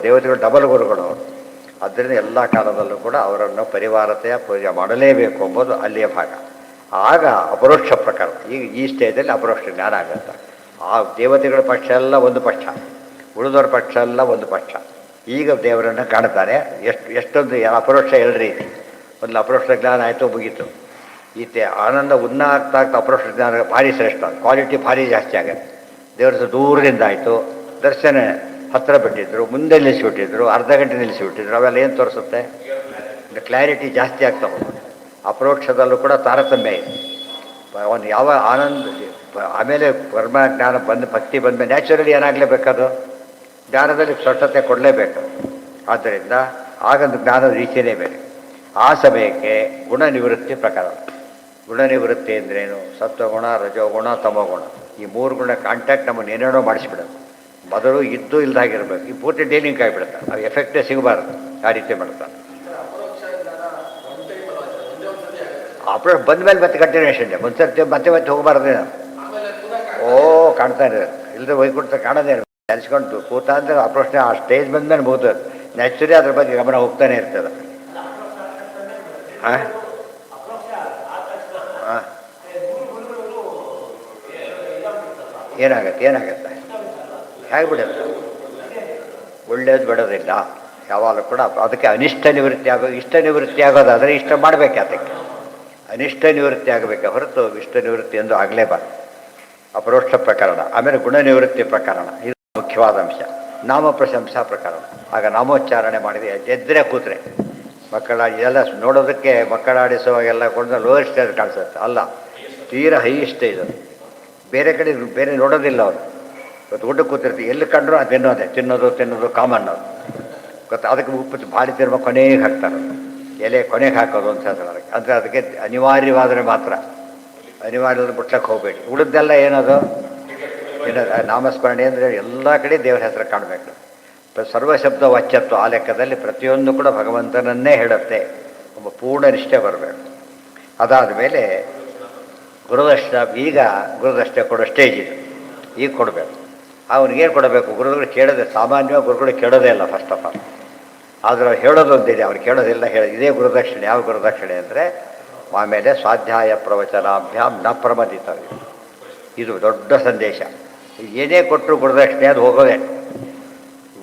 ದೇವತೆಗಳು ಡಬಲ್ ಗುರುಗಳು ಅವರು. ಆದ್ದರಿಂದ ಎಲ್ಲ ಕಾಲದಲ್ಲೂ ಕೂಡ ಅವರನ್ನು ಪರಿವಾರತೆಯ ಪೂಜೆ ಮಾಡಲೇಬೇಕು ಎಂಬುದು ಅಲ್ಲಿಯ ಭಾಗ. ಆಗ ಅಪರೋಕ್ಷ ಪ್ರಕರಣ. ಈಗ ಈ ಸ್ಟೇಜಲ್ಲಿ ಅಪರೋಕ್ಷ ಜ್ಞಾನ ಆಗುತ್ತೆ. ಆ ದೇವತೆಗಳ ಪಕ್ಷ ಎಲ್ಲ ಒಂದು ಪಕ್ಷ, ಉಳಿದವ್ರ ಪಕ್ಷ ಎಲ್ಲ ಒಂದು ಪಕ್ಷ. ಈಗ ದೇವರನ್ನು ಕಾಣ್ತಾನೆ. ಎಷ್ಟೊಂದು ಅಪರೋಕ್ಷ 2 ರೀತಿ. ಒಂದು ಅಪರೋಕ್ಷ ಜ್ಞಾನ ಆಯಿತು, ಮುಗೀತು. ಈತೆ ಆನಂದ ಉನ್ನ ಆಗ್ತಾ ಅಪರೋಕ್ಷ ಜ್ಞಾನ ಭಾರಿ ಶ್ರೇಷ್ಠ, ಕ್ವಾಲಿಟಿ ಭಾರಿ ಜಾಸ್ತಿ ಆಗುತ್ತೆ. ದೇವರ ದೂರದಿಂದ ಆಯಿತು, ದರ್ಶನ ಹತ್ತಿರ ಬಿಟ್ಟಿದ್ರು, ಮುಂದೆ ನಿಲ್ಲಿಸಿಬಿಟ್ಟಿದ್ರು, ಅರ್ಧ ಗಂಟೆ ನಿಲ್ಲಿಸಿಬಿಟ್ಟಿದ್ರು. ಅವೆಲ್ಲ ಏನು ತೋರಿಸುತ್ತೆ? ಕ್ಲಾರಿಟಿ ಜಾಸ್ತಿ ಆಗ್ತಾ ಹೋಗೋದು. ಅಪರೋಕ್ಷದಲ್ಲೂ ಕೂಡ ತಾರತಮ್ಯ ಇದೆ. ಅವನು ಯಾವ ಆನಂದ ಆಮೇಲೆ ಕರ್ಮ ಜ್ಞಾನ ಭಕ್ತಿ ಬಂದಮೇಲೆ ನ್ಯಾಚುರಲಿ ಏನಾಗಲೇಬೇಕದು, ಜ್ಞಾನದಲ್ಲಿ ಸ್ಪಷ್ಟತೆ ಕೊಡಲೇಬೇಕು. ಆದ್ದರಿಂದ ಆಗಂದು ಜ್ಞಾನದ ರೀತಿಯೇ ಬೇರೆ. ಆ ಸಮಯಕ್ಕೆ ಗುಣ ನಿವೃತ್ತಿ ಪ್ರಕರಣ. ಗುಣ ನಿವೃತ್ತಿ ಅಂದ್ರೇನು? ಸತ್ವಗುಣ, ರಜೋಗುಣ, ತಮೋಗುಣ. ಈ 3 ಗುಣ ಕಾಂಟ್ಯಾಕ್ಟ್ ನಮ್ಮನ್ನು ಏನೇನೋ ಮಾಡಿಸ್ಬಿಡೋದು. ಮೊದಲು ಇದ್ದು ಇಲ್ದಾಗಿರ್ಬೇಕು. ಈ ಪೂರ್ತಿ ಡೇಲಿಂಗ್ ಆಗಿಬಿಡುತ್ತೆ, ಅದು ಎಫೆಕ್ಟೇ ಸಿಗಬಾರ್ದು, ಆ ರೀತಿ ಮಾಡ್ತಾರೆ. ಅಪ್ರೋಚ್ ಬಂದ ಮೇಲೆ ಮತ್ತೆ ಕಂಟಿನ್ಯೂಷನ್ ಮುಂಚೆ ಮತ್ತೆ ಮತ್ತೆ ಹೋಗಬಾರ್ದು. ಓ ಕಾಣ್ತಾ ಇರೋದು ಇಲ್ಲದೆ ಹೋಗ್ಕೊಡ್ತಾ ಕಾಣೋದೇ ಇರೋದು ನೆನೆಸ್ಕೊಂಡು ಕೂತ ಅಂದರೆ ಅಪ್ರೋಚ್ ಆ ಸ್ಟೇಜ್ ಬಂದಮೇಲೆ ಮುಗಿದು ನ್ಯಾಚುರಿ ಅದ್ರ ಬಗ್ಗೆ ಗಮನ ಹೋಗ್ತಾನೆ ಇರ್ತದೆ. ಹಾಂ ಹಾಂ ಏನಾಗತ್ತೆ ಹೇಗೆ ಬಿಡುತ್ತೆ? ಒಳ್ಳೇದು ಬಿಡೋದಿಲ್ಲ ಯಾವಾಗಲೂ ಕೂಡ. ಅದಕ್ಕೆ ಅನಿಷ್ಟ ನಿವೃತ್ತಿ ಆಗೋದು, ಇಷ್ಟ ನಿವೃತ್ತಿ ಆಗೋದಾದರೆ ಇಷ್ಟ ಮಾಡಬೇಕು, ಅದಕ್ಕೆ ಅನಿಷ್ಟ ನಿವೃತ್ತಿ ಆಗಬೇಕೆ ಹೊರತು ಇಷ್ಟ ನಿವೃತ್ತಿ ಎಂದು ಆಗಲೇಬಾರ್ದು. ಅಪರೋಕ್ಷ ಪ್ರಕರಣ. ಆಮೇಲೆ ಗುಣ ನಿವೃತ್ತಿ ಪ್ರಕರಣ, ಇದು ಮುಖ್ಯವಾದ ಅಂಶ. ನಾಮ ಪ್ರಶಂಸಾ ಪ್ರಕರಣ. ಆಗ ನಾಮೋಚ್ಚಾರಣೆ ಮಾಡಿದೆ ಎದ್ರೆ ಕೂತ್ರೆ ಮಕ್ಕಳ ಇದೆಲ್ಲ ನೋಡೋದಕ್ಕೆ ಮಕ್ಕಳಾಡಿಸುವಾಗೆಲ್ಲ ಕೊಂಡು ಲೋಯರ್ ಸ್ಟೇಜ್ ಕಾಣಿಸುತ್ತೆ. ಅಲ್ಲ, ತೀರ ಹೈ ಸ್ಟೇಜ್ ಅದು. ಬೇರೆ ಕಡೆ ಬೇರೆ ನೋಡೋದಿಲ್ಲ ಅವರು. ಇವತ್ತು ಊಟ ಕೂತಿರ್ತೀವಿ, ಎಲ್ಲಿ ಕಂಡ್ರು ಅದು ತಿನ್ನೋದು ಕಾಮನ್ ಅದು ಗೊತ್ತಾ. ಅದಕ್ಕೆ ಉಪ್ಪು ಭಾರಿ ತಿರ್ಮ ಕೊನೆಗೆ ಹಾಕ್ತಾರೆ, ಎಲೆ ಕೊನೆಗೆ ಹಾಕೋದು ಅಂತ ಹೇಳ್ತಾರೆ. ಅಂದರೆ ಅದಕ್ಕೆ ಅನಿವಾರ್ಯವಾದರೆ ಮಾತ್ರ, ಅನಿವಾರ್ಯವಾದ ಬಿಟ್ಲಕ್ಕೆ ಹೋಗಬೇಡಿ. ಉಳಿದೆಲ್ಲ ಏನದು ನಾಮಸ್ಮರಣೆ ಅಂದರೆ ಎಲ್ಲ ಕಡೆ ದೇವರ ಹೆಸರು ಕಾಣಬೇಕು. ಸರ್ವಶಬ್ದ ವಾಚ್ಯತ್ವ ಆ ಲೆಕ್ಕದಲ್ಲಿ ಪ್ರತಿಯೊಂದು ಕೂಡ ಭಗವಂತನನ್ನೇ ಹೇಳುತ್ತೆ. ಒಬ್ಬ ಪೂರ್ಣ ನಿಷ್ಠೆ ಬರಬೇಕು. ಅದಾದ ಮೇಲೆ ಗುರುದಕ್ಷಿಣೆ. ಈಗ ಗುರುದಕ್ಷಿಣೆ ಕೊಡೋ ಸ್ಟೇಜ್ ಇದು, ಈಗ ಕೊಡಬೇಕು. ಅವ್ನಿಗೇನು ಕೊಡಬೇಕು? ಗುರುಗಳು ಕೇಳೋದೆ ಸಾಮಾನ್ಯವಾಗಿ ಗುರುಗಳು ಕೇಳೋದೇ ಇಲ್ಲ ಫಸ್ಟ್ ಆಫ್ ಆಲ್. ಆದರೆ ಹೇಳೋದು ಒಂದಿದೆ, ಅವ್ರು ಕೇಳೋದಿಲ್ಲ. ಇದೇ ಗುರುದಕ್ಷಿಣೆ. ಯಾವ ಗುರುದಕ್ಷಿಣೆ ಅಂದರೆ ಆಮೇಲೆ ಸ್ವಾಧ್ಯಾಯ ಪ್ರವಚನಾಭ್ಯಾಮ್ ನ ಪ್ರಮದಿತವ್ಯ. ಇದು ದೊಡ್ಡ ಸಂದೇಶ. ಏನೇ ಕೊಟ್ಟರು ಗುರುದಕ್ಷಿಣೆ ಅದು ಹೋಗೋದೇ.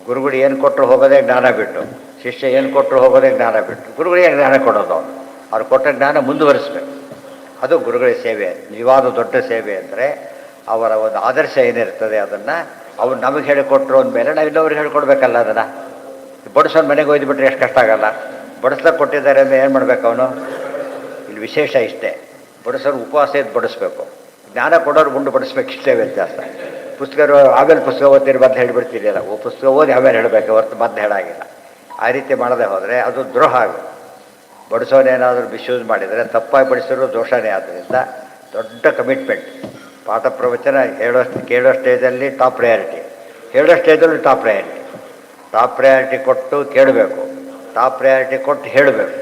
ಗುರುಗಳು ಏನು ಕೊಟ್ಟರು ಹೋಗೋದೇ ಜ್ಞಾನ ಬಿಟ್ಟು, ಶಿಷ್ಯ ಏನು ಕೊಟ್ಟರು ಹೋಗೋದೇ ಜ್ಞಾನ ಬಿಟ್ಟು. ಗುರುಗಳಿಗೆ ಜ್ಞಾನ ಕೊಡೋದು ಅವ್ರು ಕೊಟ್ಟ ಜ್ಞಾನ ಮುಂದುವರಿಸ್ಬೇಕು. ಅದು ಗುರುಗಳ ಸೇವೆ. ನಿಜವಾದ ದೊಡ್ಡ ಸೇವೆ ಅಂದರೆ ಅವರ ಒಂದು ಆದರ್ಶ ಏನಿರ್ತದೆ ಅದನ್ನು ಅವ್ರು ನಮಗೆ ಹೇಳಿಕೊಟ್ರು ಅಂದಮೇಲೆ ನಾವು ಇನ್ನೊಬ್ರಿಗೆ ಹೇಳ್ಕೊಡ್ಬೇಕಲ್ಲ. ಅದನ್ನು ಬಡಿಸೋನು ಮನೆಗೆ ಒಯ್ದುಬಿಟ್ರೆ ಎಷ್ಟು ಕಷ್ಟ ಆಗಲ್ಲ. ಬಡಿಸ್ಲಿಕ್ಕೆ ಕೊಟ್ಟಿದ್ದಾರೆ ಅಂದರೆ ಏನು ಮಾಡಬೇಕು ಅವನು? ಇಲ್ಲಿ ವಿಶೇಷ ಇಷ್ಟೇ, ಬಡಿಸೋರು ಉಪವಾಸ ಇದ್ದು ಬಡಿಸ್ಬೇಕು, ಜ್ಞಾನ ಕೊಡೋರು ಗುಂಡು ಬಡಿಸ್ಬೇಕು, ಇಷ್ಟೇ ವ್ಯತ್ಯಾಸ. ಪುಸ್ತಕರು ಆಮೇಲೆ ಪುಸ್ತಕ ಓದ್ತೀರಿ ಮೊದಲು ಹೇಳಿಬಿಡ್ತೀರಿಯಲ್ಲ, ಪುಸ್ತಕ ಓದಿ ಆಮೇಲೆ ಹೇಳಬೇಕು ಹೊರತು ಮೊದಲು ಹೇಳಾಗಿಲ್ಲ. ಆ ರೀತಿ ಮಾಡದೆ ಹೋದರೆ ಅದು ದ್ರೋಹ ಆಗುತ್ತೆ. ಬಡಿಸೋನೇನಾದರೂ ಮಿಸ್ಯೂಸ್ ಮಾಡಿದರೆ ತಪ್ಪಾಗಿ ಬಡಿಸಿರೋ ದೋಷನೇ. ಆದ್ದರಿಂದ ದೊಡ್ಡ ಕಮಿಟ್ಮೆಂಟ್. ಪಾಠ ಪ್ರವಚನ ಕೇಳೋ ಸ್ಟೇಜಲ್ಲಿ ಟಾಪ್ ಪ್ರಯಾರಿಟಿ, ಹೇಳೋ ಸ್ಟೇಜಲ್ಲಿ ಟಾಪ್ ಪ್ರಯಾರಿಟಿ. ಟಾಪ್ ಪ್ರಯಾರಿಟಿ ಕೊಟ್ಟು ಕೇಳಬೇಕು, ಟಾಪ್ ಪ್ರಯಾರಿಟಿ ಕೊಟ್ಟು ಹೇಳಬೇಕು.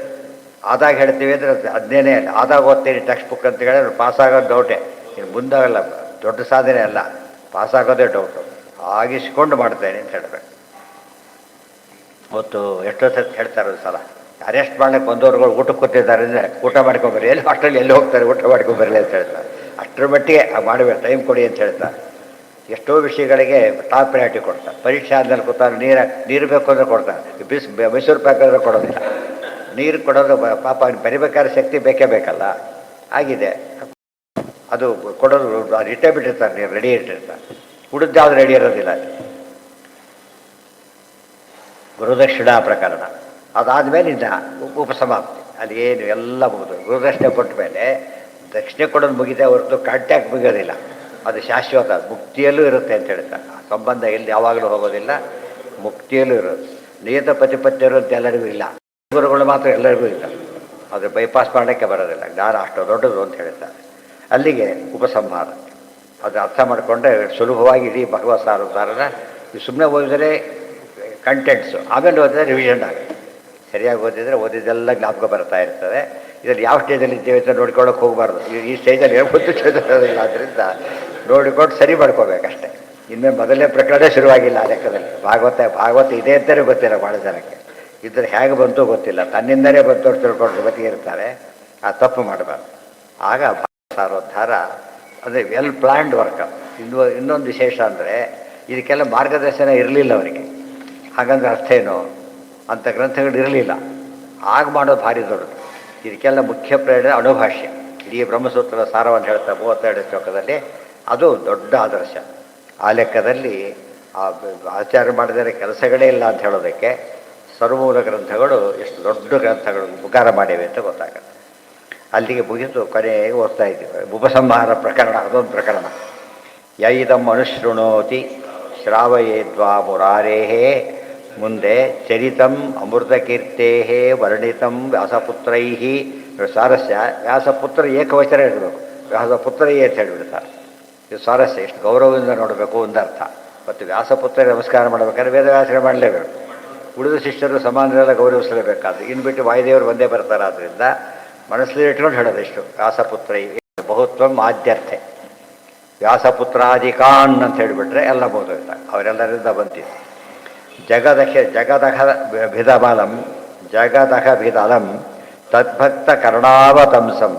ಆದಾಗ ಹೇಳ್ತೀವಿ ಅಂದರೆ ಅದನ್ನೇ ಆದಾಗ ಓದ್ತೀನಿ ಟೆಕ್ಸ್ಟ್ ಬುಕ್ ಅಂತ ಹೇಳಿದ್ರೆ ಪಾಸಾಗೋದು ಡೌಟೇ. ಇನ್ನು ಮುಂದಾಗಲ್ಲ, ದೊಡ್ಡ ಸಾಧನೆ ಅಲ್ಲ, ಪಾಸಾಗೋದೇ ಡೌಟು. ಆಗಿಸ್ಕೊಂಡು ಮಾಡ್ತೇನೆ ಅಂತ ಹೇಳಬೇಕು. ಅವತ್ತು ಎಷ್ಟೋ ಸತಿ ಹೇಳ್ತಾರೆ ಒಂದು ಸಲ, ಅರೆಸ್ಟ್ ಮಾಡ್ಲಿಕ್ಕೆ ಬಂದವ್ರುಗಳು ಊಟಕ್ಕೆ ಕೂತಿದ್ದಾರೆ ಅಂದರೆ ಊಟ ಮಾಡ್ಕೊಂಬರ್ರಿ, ಎಲ್ಲಿ ಅಷ್ಟರಲ್ಲಿ ಎಲ್ಲಿ ಹೋಗ್ತಾರೆ ಊಟ ಮಾಡ್ಕೊಂಬರಲಿ ಅಂತ ಹೇಳ್ತಾರೆ. ಅಷ್ಟರ ಮಟ್ಟಿಗೆ ಮಾಡಬೇಕು, ಟೈಮ್ ಕೊಡಿ ಅಂತ ಹೇಳ್ತಾರೆ. ಎಷ್ಟೋ ವಿಷಯಗಳಿಗೆ ಟಾಪ್ ಪ್ರಯಾರಿಟಿ ಕೊಡ್ತಾರೆ. ಪರೀಕ್ಷೆ ಆದ್ಮೇಲೆ ಕೂತಾರೆ, ನೀರು ಬೇಕು ಅಂದರೆ ಕೊಡ್ತಾರೆ, ಮೈಸೂರು ಪ್ಯಾಕ್ ಅಂದರೆ ಕೊಡೋದಿಲ್ಲ. ನೀರು ಕೊಡೋದು ಪಾಪ ಬರಿಬೇಕಾದ್ರೆ ಶಕ್ತಿ ಬೇಕೇ ಬೇಕಲ್ಲ, ಆಗಿದೆ ಅದು ಕೊಡೋದು. ಅದು ಇಟ್ಟೇ ಬಿಟ್ಟಿರ್ತಾರೆ, ನೀರು ರೆಡಿ ಇಟ್ಟಿರ್ತಾರೆ. ಉಳಿದು ಯಾವುದು ರೆಡಿ ಇರೋದಿಲ್ಲ. ಗುರುದಕ್ಷಿಣಾ ಪ್ರಕರಣ ಅದಾದಮೇಲೆ ಇನ್ನು ಉಪಸಮಾಪ್ತಿ. ಅಲ್ಲಿ ಏನು ಎಲ್ಲ ಮುಗಿದು ಗುರುದಕ್ಷಿಣೆ ಕೊಟ್ಟ ಮೇಲೆ ದಕ್ಷಿಣೆ ಕೊಡೋದು ಮುಗಿದೆ ಹೊರತು ಕಾಂಟ್ಯಾಕ್ಟ್ ಮುಗಿಯೋದಿಲ್ಲ. ಅದು ಶಾಶ್ವತ, ಮುಕ್ತಿಯಲ್ಲೂ ಇರುತ್ತೆ ಅಂತ ಹೇಳ್ತಾರೆ. ಆ ಸಂಬಂಧ ಎಲ್ಲಿ ಯಾವಾಗಲೂ ಹೋಗೋದಿಲ್ಲ, ಮುಕ್ತಿಯಲ್ಲೂ ಇರೋದು. ನಿಯತ ಪ್ರತಿಪತ್ತಿರು ಅಂತ ಎಲ್ಲರಿಗೂ ಇಲ್ಲ, ಗುರುಗಳು ಮಾತ್ರ ಎಲ್ಲರಿಗೂ ಇಲ್ಲ. ಅದು ಬೈಪಾಸ್ ಮಾಡೋಕ್ಕೆ ಬರೋದಿಲ್ಲ. ಜ್ಞಾನ ಅಷ್ಟು ದೊಡ್ಡದು ಅಂತ ಹೇಳ್ತಾರೆ. ಅಲ್ಲಿಗೆ ಉಪಸಂಹಾರ. ಅದು ಅರ್ಥ ಮಾಡಿಕೊಂಡ್ರೆ ಸುಲಭವಾಗಿ ಇಡೀ ಭಗವತ್ ಸಾರನ ಸುಮ್ಮನೆ ಓದಿದರೆ ಕಂಟೆಂಟ್ಸು, ಆಮೇಲೆ ಓದಿದ್ರೆ ರಿವಿಷನ್ ಆಗುತ್ತೆ. ಸರಿಯಾಗಿ ಓದಿದರೆ ಓದಿದ್ದೆಲ್ಲ ಜ್ಞಾಪಕ ಬರ್ತಾ ಇರ್ತದೆ. ಇದರಲ್ಲಿ ಯಾವ ಸ್ಟೇಜಲ್ಲಿ ಇದ್ದೇವೆ ಅಂತ ನೋಡ್ಕೊಳ್ಳೋಕೆ ಹೋಗಬಾರ್ದು. ಈ ಸ್ಟೇಜಲ್ಲಿ ಹೇಳ್ಬೋದು ಇರೋದಿಲ್ಲ, ಆದ್ದರಿಂದ ನೋಡಿಕೊಂಡು ಸರಿ ಮಾಡ್ಕೋಬೇಕಷ್ಟೆ. ಇನ್ಮೇಲೆ ಮೊದಲನೇ ಪ್ರಕರಣ ಶುರುವಾಗಿಲ್ಲ ಆ ಲೆಕ್ಕದಲ್ಲಿ. ಭಾಗವತ ಇದೆ ಅಂತಲೇ ಗೊತ್ತಿಲ್ಲ ಭಾಳ ಜನಕ್ಕೆ. ಇದ್ರೆ ಹೇಗೆ ಬಂತು ಗೊತ್ತಿಲ್ಲ, ತನ್ನಿಂದಲೇ ಬಂತು ಅಂತ ತಿಳ್ಕೊಂಡು ಬದುಕಿ ಇರ್ತಾರೆ. ಆ ತಪ್ಪು ಮಾಡಬಾರ್ದು. ಆಗ ಸಾರೋದ್ಧಾರ ಅಂದರೆ ವೆಲ್ ಪ್ಲ್ಯಾನ್ಡ್ ವರ್ಕ್. ಇನ್ನೊಂದು ವಿಶೇಷ ಅಂದರೆ ಇದಕ್ಕೆಲ್ಲ ಮಾರ್ಗದರ್ಶನ ಇರಲಿಲ್ಲ ಅವರಿಗೆ. ಹಾಗಂದ್ರೆ ಅರ್ಥ ಏನು? ಅಂಥ ಗ್ರಂಥಗಳು ಇರಲಿಲ್ಲ. ಆಗ ಮಾಡೋದು ಭಾರಿ ದೊಡ್ಡದು. ಇದಕ್ಕೆಲ್ಲ ಮುಖ್ಯ ಪ್ರೇರಣೆ ಅಣುಭಾಷ್ಯ. ಇಡೀ ಬ್ರಹ್ಮಸೂತ್ರದ ಸಾರವನ್ನು ಹೇಳ್ತಾರೆ 32 ಶ್ಲೋಕದಲ್ಲಿ. ಅದು ದೊಡ್ಡ ಆದರ್ಶ. ಆ ಲೆಕ್ಕದಲ್ಲಿ ಆಚಾರ್ಯ ಮಾಡಿದರೆ ಕೆಲಸಗಳೇ ಇಲ್ಲ ಅಂತ ಹೇಳೋದಕ್ಕೆ ಸರ್ವಮೂಲ ಗ್ರಂಥಗಳು ಎಷ್ಟು ದೊಡ್ಡ ಗ್ರಂಥಗಳು ಉಪಕಾರ ಮಾಡಿವೆ ಅಂತ ಗೊತ್ತಾಗುತ್ತೆ. ಅಲ್ಲಿಗೆ ಮುಗಿದು ಕೊನೆಗೆ ಓದ್ತಾ ಇದ್ದೀವಿ. ಉಪಸಂಹಾರ ಪ್ರಕರಣ, ಅದೊಂದು ಪ್ರಕರಣ. ಯೈದಂ ಅನುಶೃಣೋತಿ ಶ್ರಾವಯೇದ್ವಾ ಮುರಾರೇಹೇ ಮುಂದೆ ಚರಿತಂ ಅಮೃತಕೀರ್ತೇ ವರ್ಣಿತಂ ವ್ಯಾಸಪುತ್ರೈ. ಸ್ವಾರಸ್ಯ, ವ್ಯಾಸಪುತ್ರ ಏಕವಚನ ಇರಬೇಕು, ವ್ಯಾಸಪುತ್ರೈ ಅಂತ ಹೇಳಿಬಿಡ್ತಾರೆ. ಇದು ಸ್ವಾರಸ್ಯ. ಎಷ್ಟು ಗೌರವದಿಂದ ನೋಡಬೇಕು ಒಂದರ್ಥ. ಮತ್ತು ವ್ಯಾಸಪುತ್ರ ನಮಸ್ಕಾರ ಮಾಡಬೇಕಾದ್ರೆ ವೇದವ್ಯಾಸರ ಮಾಡಲೇಬೇಕು. ಉಳಿದ ಶಿಷ್ಯರು ಸಮಾನರೆಲ್ಲ ಗೌರವಿಸಲೇಬೇಕಾದ್ರೆ ಇನ್ನು ಬಿಟ್ಟು ವಾಯುದೇವರು ಒಂದೇ ಬರ್ತಾರೆ. ಆದ್ದರಿಂದ ಮನಸ್ಸಲ್ಲಿ ಇಟ್ಕೊಂಡು ಹೇಳೋದು ಇಷ್ಟು ವ್ಯಾಸಪುತ್ರ ಬಹುತ್ವಂ ಆದ್ಯರ್ಥೆ. ವ್ಯಾಸಪುತ್ರಾದಿಕಾನ್ ಅಂತ ಹೇಳಿಬಿಟ್ರೆ ಎಲ್ಲ ಬೋಧೋಯ್ತಾರೆ, ಅವರೆಲ್ಲರಿಂದ ಬಂತಿದೆ. ಜಗದಹ ಭಿದಬಲಂ ಜಗದಹ ಭಿದಲಂ ತದ್ಭಕ್ತ ಕರ್ಣಾವತಂಸಂ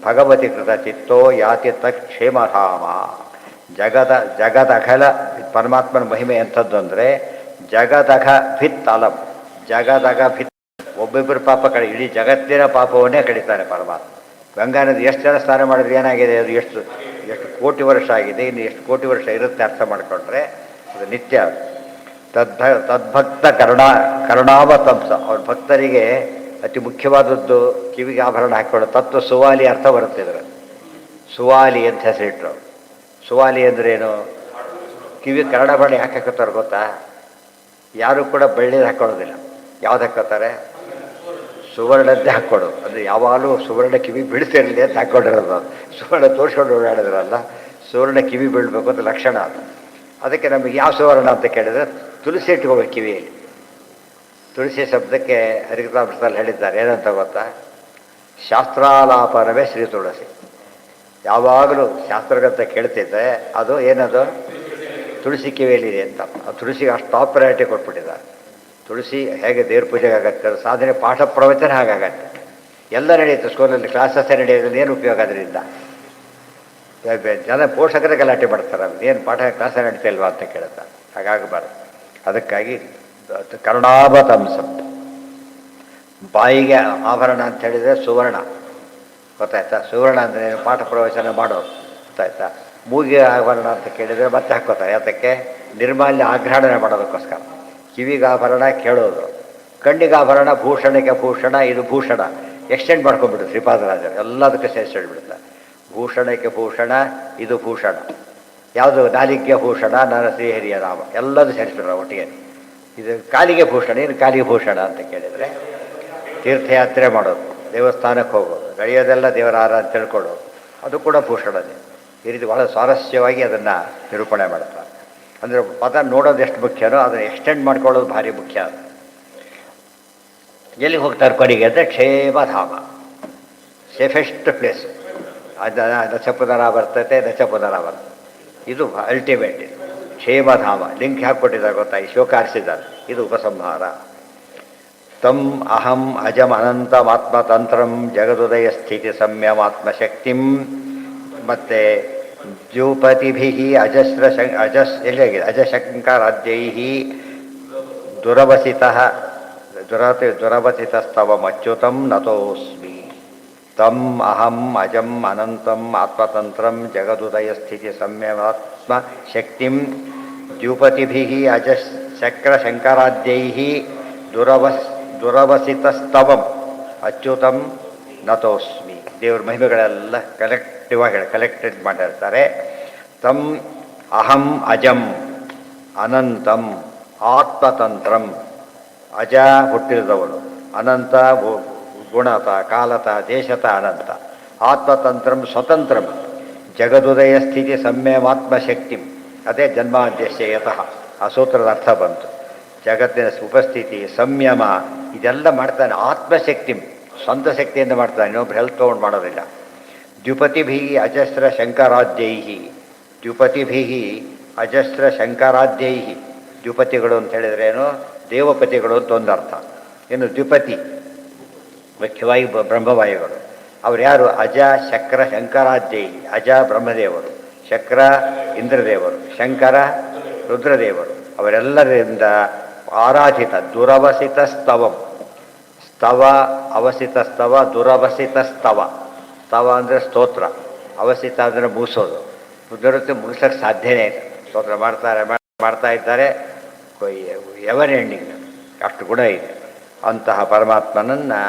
ಭಗವತಿ ಕೃತ ಚಿತ್ತೋ ಯಾತಿ ತಕ್ಷೇಮಧಾಮ. ಜಗದಖಲ ಪರಮಾತ್ಮನ ಮಹಿಮೆ ಎಂಥದ್ದು ಅಂದರೆ ಜಗದಘ ಭಿತ್ ಅಲಂ, ಜಗದಘ ಭಿತ್, ಒಬ್ಬೊಬ್ಬರು ಪಾಪ ಕಡೆ ಇಡೀ ಜಗತ್ತಿನ ಪಾಪವನ್ನೇ ಕಡಿತಾನೆ ಪರಮಾತ್ಮ. ಗಂಗಾ ನದಿ ಎಷ್ಟು ಜನ ಸ್ನಾನ ಮಾಡಿದ್ರೆ ಏನಾಗಿದೆ, ಅದು ಎಷ್ಟು ಎಷ್ಟು ಕೋಟಿ ವರ್ಷ ಆಗಿದೆ, ಇನ್ನು ಎಷ್ಟು ಕೋಟಿ ವರ್ಷ ಇರುತ್ತೆ ಅರ್ಥ ಮಾಡಿಕೊಂಡ್ರೆ ಅದು ನಿತ್ಯ. ತದ್ಭಕ್ತ ಕರುಣಾವತಂಸ, ಅವ್ರ ಭಕ್ತರಿಗೆ ಅತಿ ಮುಖ್ಯವಾದದ್ದು ಕಿವಿಗೆ ಆಭರಣ ಹಾಕಿಕೊಳ್ಳೋ ತತ್ವ ಸುವಾಲಿ ಅರ್ಥ ಬರುತ್ತೆ ಇದರಲ್ಲಿ. ಸುವಾಲಿ ಅಂತ ಹೆಸರಿಟ್ರು. ಸುವಾಲಿ ಅಂದ್ರೇನು? ಕಿವಿ ಕನ್ನಡಾಭರಣ ಯಾಕೆ ಹಾಕೋತಾರೆ ಗೊತ್ತಾ? ಯಾರು ಕೂಡ ಬೆಳ್ಳಿದು ಹಾಕ್ಕೊಳ್ಳೋದಿಲ್ಲ. ಯಾವ್ದು ಹಾಕೋತಾರೆ? ಸುವರ್ಣದ್ದೇ ಹಾಕ್ಕೊಳ್ಳೋದು. ಅಂದರೆ ಯಾವಾಗಲೂ ಸುವರ್ಣ ಕಿವಿ ಬೀಳ್ತಿರಲಿ ಅಂತ ಹಾಕ್ಕೊಂಡಿರೋದು. ಸುವರ್ಣ ತೋರಿಸ್ಕೊಂಡು ಓಡಾಡಿದ್ರಲ್ಲ, ಸುವರ್ಣ ಕಿವಿ ಬೀಳಬೇಕು ಅಂತ ಲಕ್ಷಣ ಅದು. ಅದಕ್ಕೆ ನಮಗೆ ಯಾವ ಸುವರ್ಣ ಅಂತ ಕೇಳಿದ್ರೆ ತುಳಸಿ ಇಟ್ಕೋಬೇಕು ಕಿವಿಯಲ್ಲಿ. ತುಳಸಿ ಶಬ್ದಕ್ಕೆ ಹರಿಕಥಾಮೃತದಲ್ಲಿ ಹೇಳಿದ್ದಾರೆ ಏನಂತ ಗೊತ್ತಾ? ಶಾಸ್ತ್ರಾಲಾಪನವೇ ಶ್ರೀ ತುಳಸಿ. ಯಾವಾಗಲೂ ಶಾಸ್ತ್ರಗಂತ ಕೇಳ್ತಿದ್ದೆ ಅದು ಏನದು ತುಳಸಿ ಕಿವಿಯಲ್ಲಿದೆ ಅಂತ. ಆ ತುಳಸಿಗೆ ಅಷ್ಟು ಟಾಪ್ ಪ್ರಯಾರಿಟಿ ಕೊಟ್ಬಿಟ್ಟಿದ್ದಾರೆ. ತುಳಸಿ ಹೇಗೆ ದೇವ್ರ ಪೂಜೆಗೆ ಆಗತ್ತೆ, ಸಾಧನೆ ಪಾಠ ಪ್ರವಚನ ಹಾಗಾಗತ್ತೆ, ಎಲ್ಲ ನಡೆಯುತ್ತೆ. ಸ್ಕೂಲಲ್ಲಿ ಕ್ಲಾಸಸ್ಸೇ ನಡೆಯೋದ್ರಿಂದ ಏನು ಉಪಯೋಗ ಅದರಿಂದ? ಜನ ಪೋಷಕರೇ ಗಲಾಟೆ ಮಾಡ್ತಾರೆ, ಏನು ಪಾಠ ಕ್ಲಾಸ ನಡೀತಾ ಇಲ್ವಾ ಅಂತ ಕೇಳ್ತಾರೆ. ಹಾಗಾಗಬಾರ್ದು. ಅದಕ್ಕಾಗಿ ಕರುಣಾವತಂಸ. ಬಾಯಿಗೆ ಆಭರಣ ಅಂತ ಹೇಳಿದರೆ ಸುವರ್ಣ, ಗೊತ್ತಾಯ್ತಾ? ಸುವರ್ಣ ಅಂದರೆ ಪಾಠ ಪ್ರವಚನ ಮಾಡೋದು, ಗೊತ್ತಾಯ್ತಾ? ಮೂಗಿಗೆ ಆಭರಣ ಅಂತ ಕೇಳಿದರೆ ಮತ್ತೆ ಹಾಕೋತಾರೆ. ಯಾತಕ್ಕೆ? ನಿರ್ಮಾಲ್ಯ ಆಗ್ರಹಣೆ ಮಾಡೋದಕ್ಕೋಸ್ಕರ. ಕಿವಿಗೆ ಆಭರಣ ಕೇಳೋದು, ಕಣ್ಣಿಗೆ ಆಭರಣ, ಭೂಷಣಕ್ಕೆ ಭೂಷಣ, ಇದು ಭೂಷಣ ಎಕ್ಸ್ಟೆಂಡ್ ಮಾಡ್ಕೊಂಡ್ಬಿಡು ಶ್ರೀಪಾದರಾಜರು, ಎಲ್ಲದಕ್ಕೆ ಸೇರಿಸಿ ಹೇಳ್ಬಿಡ್ತಾರೆ. ಭೂಷಣಕ್ಕೆ ಭೂಷಣ, ಇದು ಭೂಷಣ. ಯಾವುದು? ನಾಲಿಗೆ ಭೂಷಣ, ನನ್ನ ಶ್ರೀಹರಿಯ ನಾಮ, ಎಲ್ಲದೂ ಸೇರಿಸ್ಬಿಡ್ರ ಒಟ್ಟಿಗೆ. ಇದು ಕಾಲಿಗೆ ಭೂಷಣ, ಏನು ಕಾಲಿಗೆ ಭೂಷಣ ಅಂತ ಕೇಳಿದರೆ ತೀರ್ಥಯಾತ್ರೆ ಮಾಡೋದು, ದೇವಸ್ಥಾನಕ್ಕೆ ಹೋಗೋದು, ನಡೆಯೋದೆಲ್ಲ ದೇವರ ಆರ ಅಂತ ತಿಳ್ಕೊಳ್ಳೋದು, ಅದು ಕೂಡ ಭೂಷಣನೇ. ಈ ರೀತಿ ಭಾಳ ಸ್ವಾರಸ್ಯವಾಗಿ ಅದನ್ನು ನಿರೂಪಣೆ ಮಾಡ್ತಾರೆ. ಅಂದರೆ ಪದ ನೋಡೋದು ಎಷ್ಟು ಮುಖ್ಯನೋ ಅದನ್ನು ಎಕ್ಸ್ಟೆಂಡ್ ಮಾಡ್ಕೊಳ್ಳೋದು ಭಾರಿ ಮುಖ್ಯ. ಎಲ್ಲಿ ಹೋಗ್ತಾರೆ ಕೊನೆಗೆ ಅಂದರೆ ಕ್ಷೇಮಧಾಮ, ಸೇಫೆಸ್ಟ್ ಪ್ಲೇಸು. ಅದು ನಚಪುನರ ಬರ್ತೈತೆ, ನಚಪುನರ ಬರ್ತದೆ, ಇದು ಅಲ್ಟಿಮೇಟ್. ಇದು ಕ್ಷೇಮಧಾಮ ಲಿಂಕ್ ಹಾಕ್ಕೊಟ್ಟಿದ್ದಾರೆ ಗೊತ್ತಾ? ಈ ಶ್ಲೋಕ ಆರಿಸಿದ್ದಾರೆ, ಇದು ಉಪಸಂಹಾರ. ತಂ ಅಹಂ ಅಜಂ ಅನಂತಮಾತ್ಮತಂತ್ರಂ ಜಗದುದಯ ಸ್ಥಿತಿ ಸಂಯಮಾತ್ಮಶಕ್ತಿಂ. ಮತ್ತು ದ್ಯೂಪತಿಭಿ ಅಜಶಂಕರಾದ್ಯೈ ದುರವಸಿತಸ್ತವಮಚ್ಯುತಂ ನತೋಸ್ಮಿ. ತಂ ಅಹಂ ಅಜಂ ಅನಂತಂ ಆತ್ಮತಂತ್ರಂ ಜಗದುದಯ ಸ್ಥಿತಿ ಸಂಯಮಾತ್ಮ ಶಕ್ತಿಂ ದ್ಯೂಪತಿಭಿ ಅಜಶಂಕರಾದ್ಯೈ ದುರವಸಿತಸ್ತವಂ ಅಚ್ಯುತಂ ನತೋಸ್ಮಿ. ದೇವ್ರ ಮಹಿಮೆಗಳೆಲ್ಲ ಕಲೆಕ್ಟಿವ್ ಆಗಿ ಕಲೆಕ್ಟೆಡ್ ಮಾಡಿರ್ತಾರೆ. ತಂ ಅಹಂ ಅಜಂ ಅನಂತಂ ಆತ್ಮತಂತ್ರಂ. ಅಜ ಹುಟ್ಟಿದವನು, ಅನಂತ ಗುಣತ ಕಾಲತ ದೇಶತ ಅನಂತ, ಆತ್ಮತಂತ್ರಂ ಸ್ವತಂತ್ರಂ ಜಗದುದಯ ಸ್ಥಿತಿ ಸಂಯಮಾತ್ಮಶಕ್ತಿ. ಅದೇ ಜನ್ಮಾದ್ಯಸ್ಯ ಯತಃ ಆ ಸೂತ್ರದ ಅರ್ಥ ಬಂತು. ಜಗತ್ತಿನ ಉಪಸ್ಥಿತಿ ಸಂಯಮ ಇದೆಲ್ಲ ಮಾಡ್ತಾನೆ ಆತ್ಮಶಕ್ತಿ, ಸ್ವಂತ ಶಕ್ತಿಯಿಂದ ಮಾಡ್ತಾನೆ, ಇನ್ನೊಬ್ರು ಹೆಲ್ತ್ ತೊಗೊಂಡು ಮಾಡೋದಿಲ್ಲ. ದ್ಯುಪತಿಭಿ ಅಜಸ್ರ ಶಂಕರಾದ್ಯೈ. ದ್ಯುಪತಿಭಿ ಅಜಸ್ರ ಶಂಕರಾದ್ಯೈ. ದ್ಯುಪತಿಗಳು ಅಂತ ಹೇಳಿದ್ರೇನು? ದೇವಪತಿಗಳು ಅಂತ ಒಂದು ಅರ್ಥ. ಇನ್ನು ದ್ಯುಪತಿ ಮುಖ್ಯವಾಗಿ ಬ್ರಹ್ಮವಾಯುಗಳು. ಅವ್ರು ಯಾರು? ಅಜ ಶಕ್ರ ಶಂಕರಾದ್ಯೈ. ಅಜ ಬ್ರಹ್ಮದೇವರು, ಶಕ್ರ ಇಂದ್ರದೇವರು, ಶಂಕರ ರುದ್ರದೇವರು. ಅವರೆಲ್ಲರಿಂದ ಆರಾಧಿತ ದುರವಸಿತ ಸ್ತವಂ. ಸ್ತವ ಅವಸಿತ ಸ್ತವ, ದುರವಸಿತ ಸ್ತವ. ಸ್ತವ ಅಂದರೆ ಸ್ತೋತ್ರ, ಅವಸಿತ ಅಂದರೆ ಮುಗಿಸೋದು. ದುರತೆ ಮುಗಿಸೋಕ್ಕೆ ಸಾಧ್ಯನೇ ಇಲ್ಲ. ಸ್ತೋತ್ರ ಮಾಡ್ತಾ ಇದ್ದಾರೆ, ಎವರ್ ಎಂಡಿಂಗ್, ಅಷ್ಟು ಗುಣ ಇದೆ. ಅಂತಹ ಪರಮಾತ್ಮನನ್ನು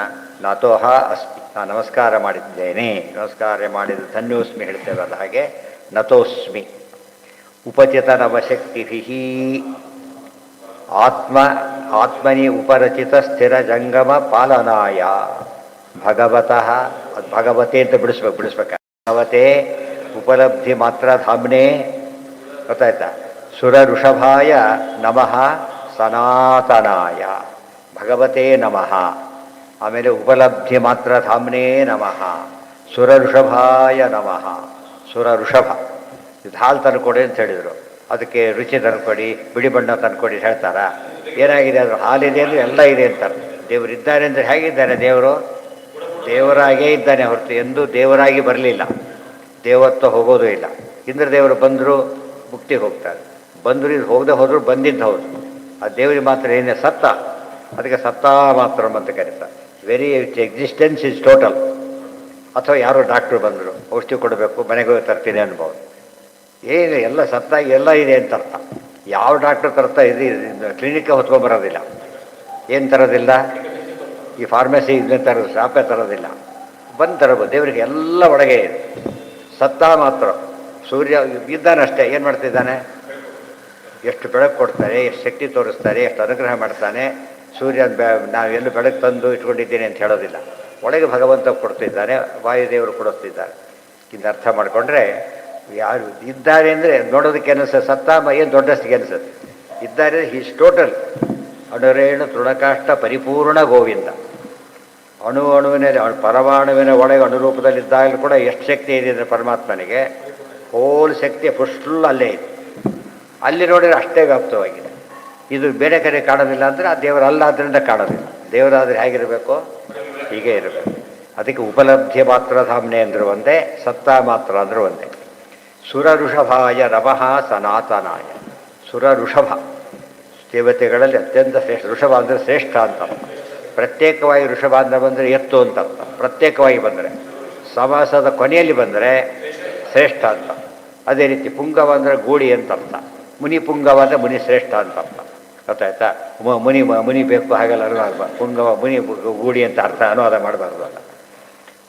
ನತೋಹ ಅಸ್ಮಿ, ನಾನು ನಮಸ್ಕಾರ ಮಾಡಿದ್ದೇನೆ, ನಮಸ್ಕಾರ ಮಾಡಿದ ಧನ್ಯೋಸ್ಮಿ ಹೇಳ್ತೇವಲ್ಲ ಹಾಗೆ ನತೋಸ್ಮಿ. ಉಪಚಿತ ನವಶಕ್ತಿಭಿ ಆತ್ಮನಿ ಉಪರಚಿತ ಸ್ಥಿರ ಜಂಗಮ ಪಾಲನಾಯ ಭಗವತಃ. ಅದು ಭಗವತೆ ಅಂತ ಬಿಡಿಸ್ಬೇಕು. ಭಗವತೆ ಉಪಲಬ್ಧಿ ಮಾತ್ರ ಧಾಮ್ನೆ, ಗೊತ್ತಾಯ್ತಾ? ಸುರ ಋಷಭಾಯ ನಮಃ ಸನಾತನಾಯ ಭಗವತೆ ನಮಃ. ಆಮೇಲೆ ಉಪಲಬ್ಧಿ ಮಾತ್ರ ಧಾಮ್ನೇ ನಮಃ. ಸುರ ಋಷಭಾಯ ನಮಃ. ಸುರ ಋಷಭ ಇದು ಹಾಲು ತಂದುಕೊಡಿ ಅಂತ ಹೇಳಿದರು. ಅದಕ್ಕೆ ರುಚಿ ತಂದುಕೊಡಿ, ಬಿಡಿ ಬಣ್ಣ ತಂದುಕೊಡಿ ಹೇಳ್ತಾರ? ಏನಾಗಿದೆ ಅದು? ಹಾಲಿದೆ ಅಂದರೆ ಎಲ್ಲ ಇದೆ ಅಂತಾರೆ. ದೇವರು ಇದ್ದಾರೆ ಅಂದರೆ ಹೇಗಿದ್ದಾನೆ ದೇವರು? ದೇವರಾಗೇ ಇದ್ದಾನೆ ಹೊರತು ಎಂದೂ ದೇವರಾಗಿ ಬರಲಿಲ್ಲ. ದೇವತ್ವ ಹೋಗೋದು ಇಲ್ಲ. ಇಂದ್ರ ದೇವರು ಬಂದರು ಮುಕ್ತಿಗೆ ಹೋಗ್ತಾರೆ, ಬಂದರು ಇದು ಹೋಗದೆ ಹೋದ್ರು ಬಂದಿದ್ದು ಹೌದು. ಆ ದೇವರಿಗೆ ಮಾತ್ರ ಏನೇ ಸತ್ತ, ಅದಕ್ಕೆ ಸತ್ತ ಮಾತ್ರ ಅಂತ ಕರೀತಾರೆ. Very it's existence is total. ಅಥವಾ ಯಾರೋ ಡಾಕ್ಟ್ರು ಬಂದರು ಔಷಧಿ ಕೊಡಬೇಕು, ಮನೆಗೆ ಹೋಗಿ ತರ್ತೀನಿ ಅನ್ಬೋದು. ಏನು ಎಲ್ಲ ಸತ್ತಾಗಿ ಎಲ್ಲ ಇದೆ ಅಂತ ಅರ್ಥ. ಯಾವ ಡಾಕ್ಟ್ರು ತರ್ತಾ ಇದೆ ಕ್ಲಿನಿಕ್ಗೆ ಹೊತ್ಕೊಂಡ್ಬರೋದಿಲ್ಲ. ಏನು ತರೋದಿಲ್ಲ? ಈ ಫಾರ್ಮಸಿ ಇದನ್ನೇ ತರೋದು, ಶಾಪೇ ತರೋದಿಲ್ಲ. ಬಂದು ತರಬಹುದು. ದೇವರಿಗೆ ಎಲ್ಲ ಒಳಗೆ ಇದೆ. ಸತ್ತ ಮಾತ್ರ. ಸೂರ್ಯ ಇದ್ದಾನಷ್ಟೇ, ಏನು ಮಾಡ್ತಿದ್ದಾನೆ? ಎಷ್ಟು ಬೆಳಕು ಕೊಡ್ತಾರೆ, ಎಷ್ಟು ಶಕ್ತಿ ತೋರಿಸ್ತಾರೆ, ಎಷ್ಟು ಅನುಗ್ರಹ ಮಾಡ್ತಾನೆ. ಸೂರ್ಯ ನಾವೆಲ್ಲೂ ಬೆಳಕು ತಂದು ಇಟ್ಕೊಂಡಿದ್ದೀನಿ ಅಂತ ಹೇಳೋದಿಲ್ಲ. ಒಳಗೆ ಭಗವಂತ ಕೊಡ್ತಿದ್ದಾನೆ, ವಾಯುದೇವರು ಕೊಡಿಸ್ತಿದ್ದಾರೆ. ಇಂದು ಅರ್ಥ ಮಾಡಿಕೊಂಡ್ರೆ ಯಾರು ಇದ್ದಾರೆ ಅಂದರೆ ನೋಡೋದಕ್ಕೆ ಅನಿಸುತ್ತೆ. ಸತ್ತ ಏನು ದೊಡ್ಡಷ್ಟಿಗೆ ಅನಿಸುತ್ತೆ. ಇದ್ದಾರೆ ಹೀಸ್ ಟೋಟಲ್. ಅಣುರೇಣು ತೃಣಕಾಷ್ಟ ಪರಿಪೂರ್ಣ ಗೋವಿಂದ. ಅಣುವಿನ ಪರಮಾಣುವಿನ ಒಳಗೆ ಅನುರೂಪದಲ್ಲಿದ್ದಾಗಲೂ ಕೂಡ ಎಷ್ಟು ಶಕ್ತಿ ಇದೆ ಅಂದರೆ ಪರಮಾತ್ಮನಿಗೆ ಹೋಲ್ ಶಕ್ತಿ ಫುಲ್ ಅಲ್ಲೇ ಇದೆ. ಅಲ್ಲಿ ನೋಡಿದರೆ ಅಷ್ಟೇ ವ್ಯಾಪ್ತವಾಗಿದೆ. ಇದು ಬೇರೆ ಕಡೆ ಕಾಣೋದಿಲ್ಲ ಅಂದರೆ ಆ ದೇವರಲ್ಲ, ಆದ್ದರಿಂದ ಕಾಣೋದಿಲ್ಲ. ದೇವರಾದರೆ ಹೇಗಿರಬೇಕು? ಹೀಗೆ ಇರಬೇಕು. ಅದಕ್ಕೆ ಉಪಲಬ್ಧಿ ಮಾತ್ರ ಧಾಮ್ನೆ ಅಂದರೂ ಒಂದೇ, ಸತ್ತ ಮಾತ್ರ ಅಂದರೂ ಒಂದೇ. ಸುರ ಋಷಭಾಯ ನಮಃ ಸನಾತನಾಯ. ಸುರ ಋಷಭ ದೇವತೆಗಳಲ್ಲಿ ಅತ್ಯಂತ ಶ್ರೇಷ್ಠ. ಋಷಭ ಅಂದರೆ ಶ್ರೇಷ್ಠ ಅಂತ. ಪ್ರತ್ಯೇಕವಾಗಿ ಋಷಭ ಅಂದರೆ ಬಂದರೆ ಎತ್ತು ಅಂತ ಅರ್ಥ. ಪ್ರತ್ಯೇಕವಾಗಿ ಬಂದರೆ, ಸಮಾಸದ ಕೊನೆಯಲ್ಲಿ ಬಂದರೆ ಶ್ರೇಷ್ಠ ಅಂತ. ಅದೇ ರೀತಿ ಪುಂಗವ ಅಂದರೆ ಗೂಡಿ ಅಂತ ಅರ್ಥ. ಮುನಿ ಪುಂಗವ ಅಂದರೆ ಮುನಿ ಶ್ರೇಷ್ಠ ಅಂತ ಅರ್ಥ. ಗೊತ್ತಾಯ್ತಾ? ಮುನಿ ಬೇಕು ಹಾಗೆಲ್ಲ ಅನುವಾದ ಪುಂಗವ ಮುನಿ ಗೂಡಿ ಅಂತ ಅರ್ಥ ಅನುವಾದ ಮಾಡಬಾರ್ದು ಅಲ್ಲ.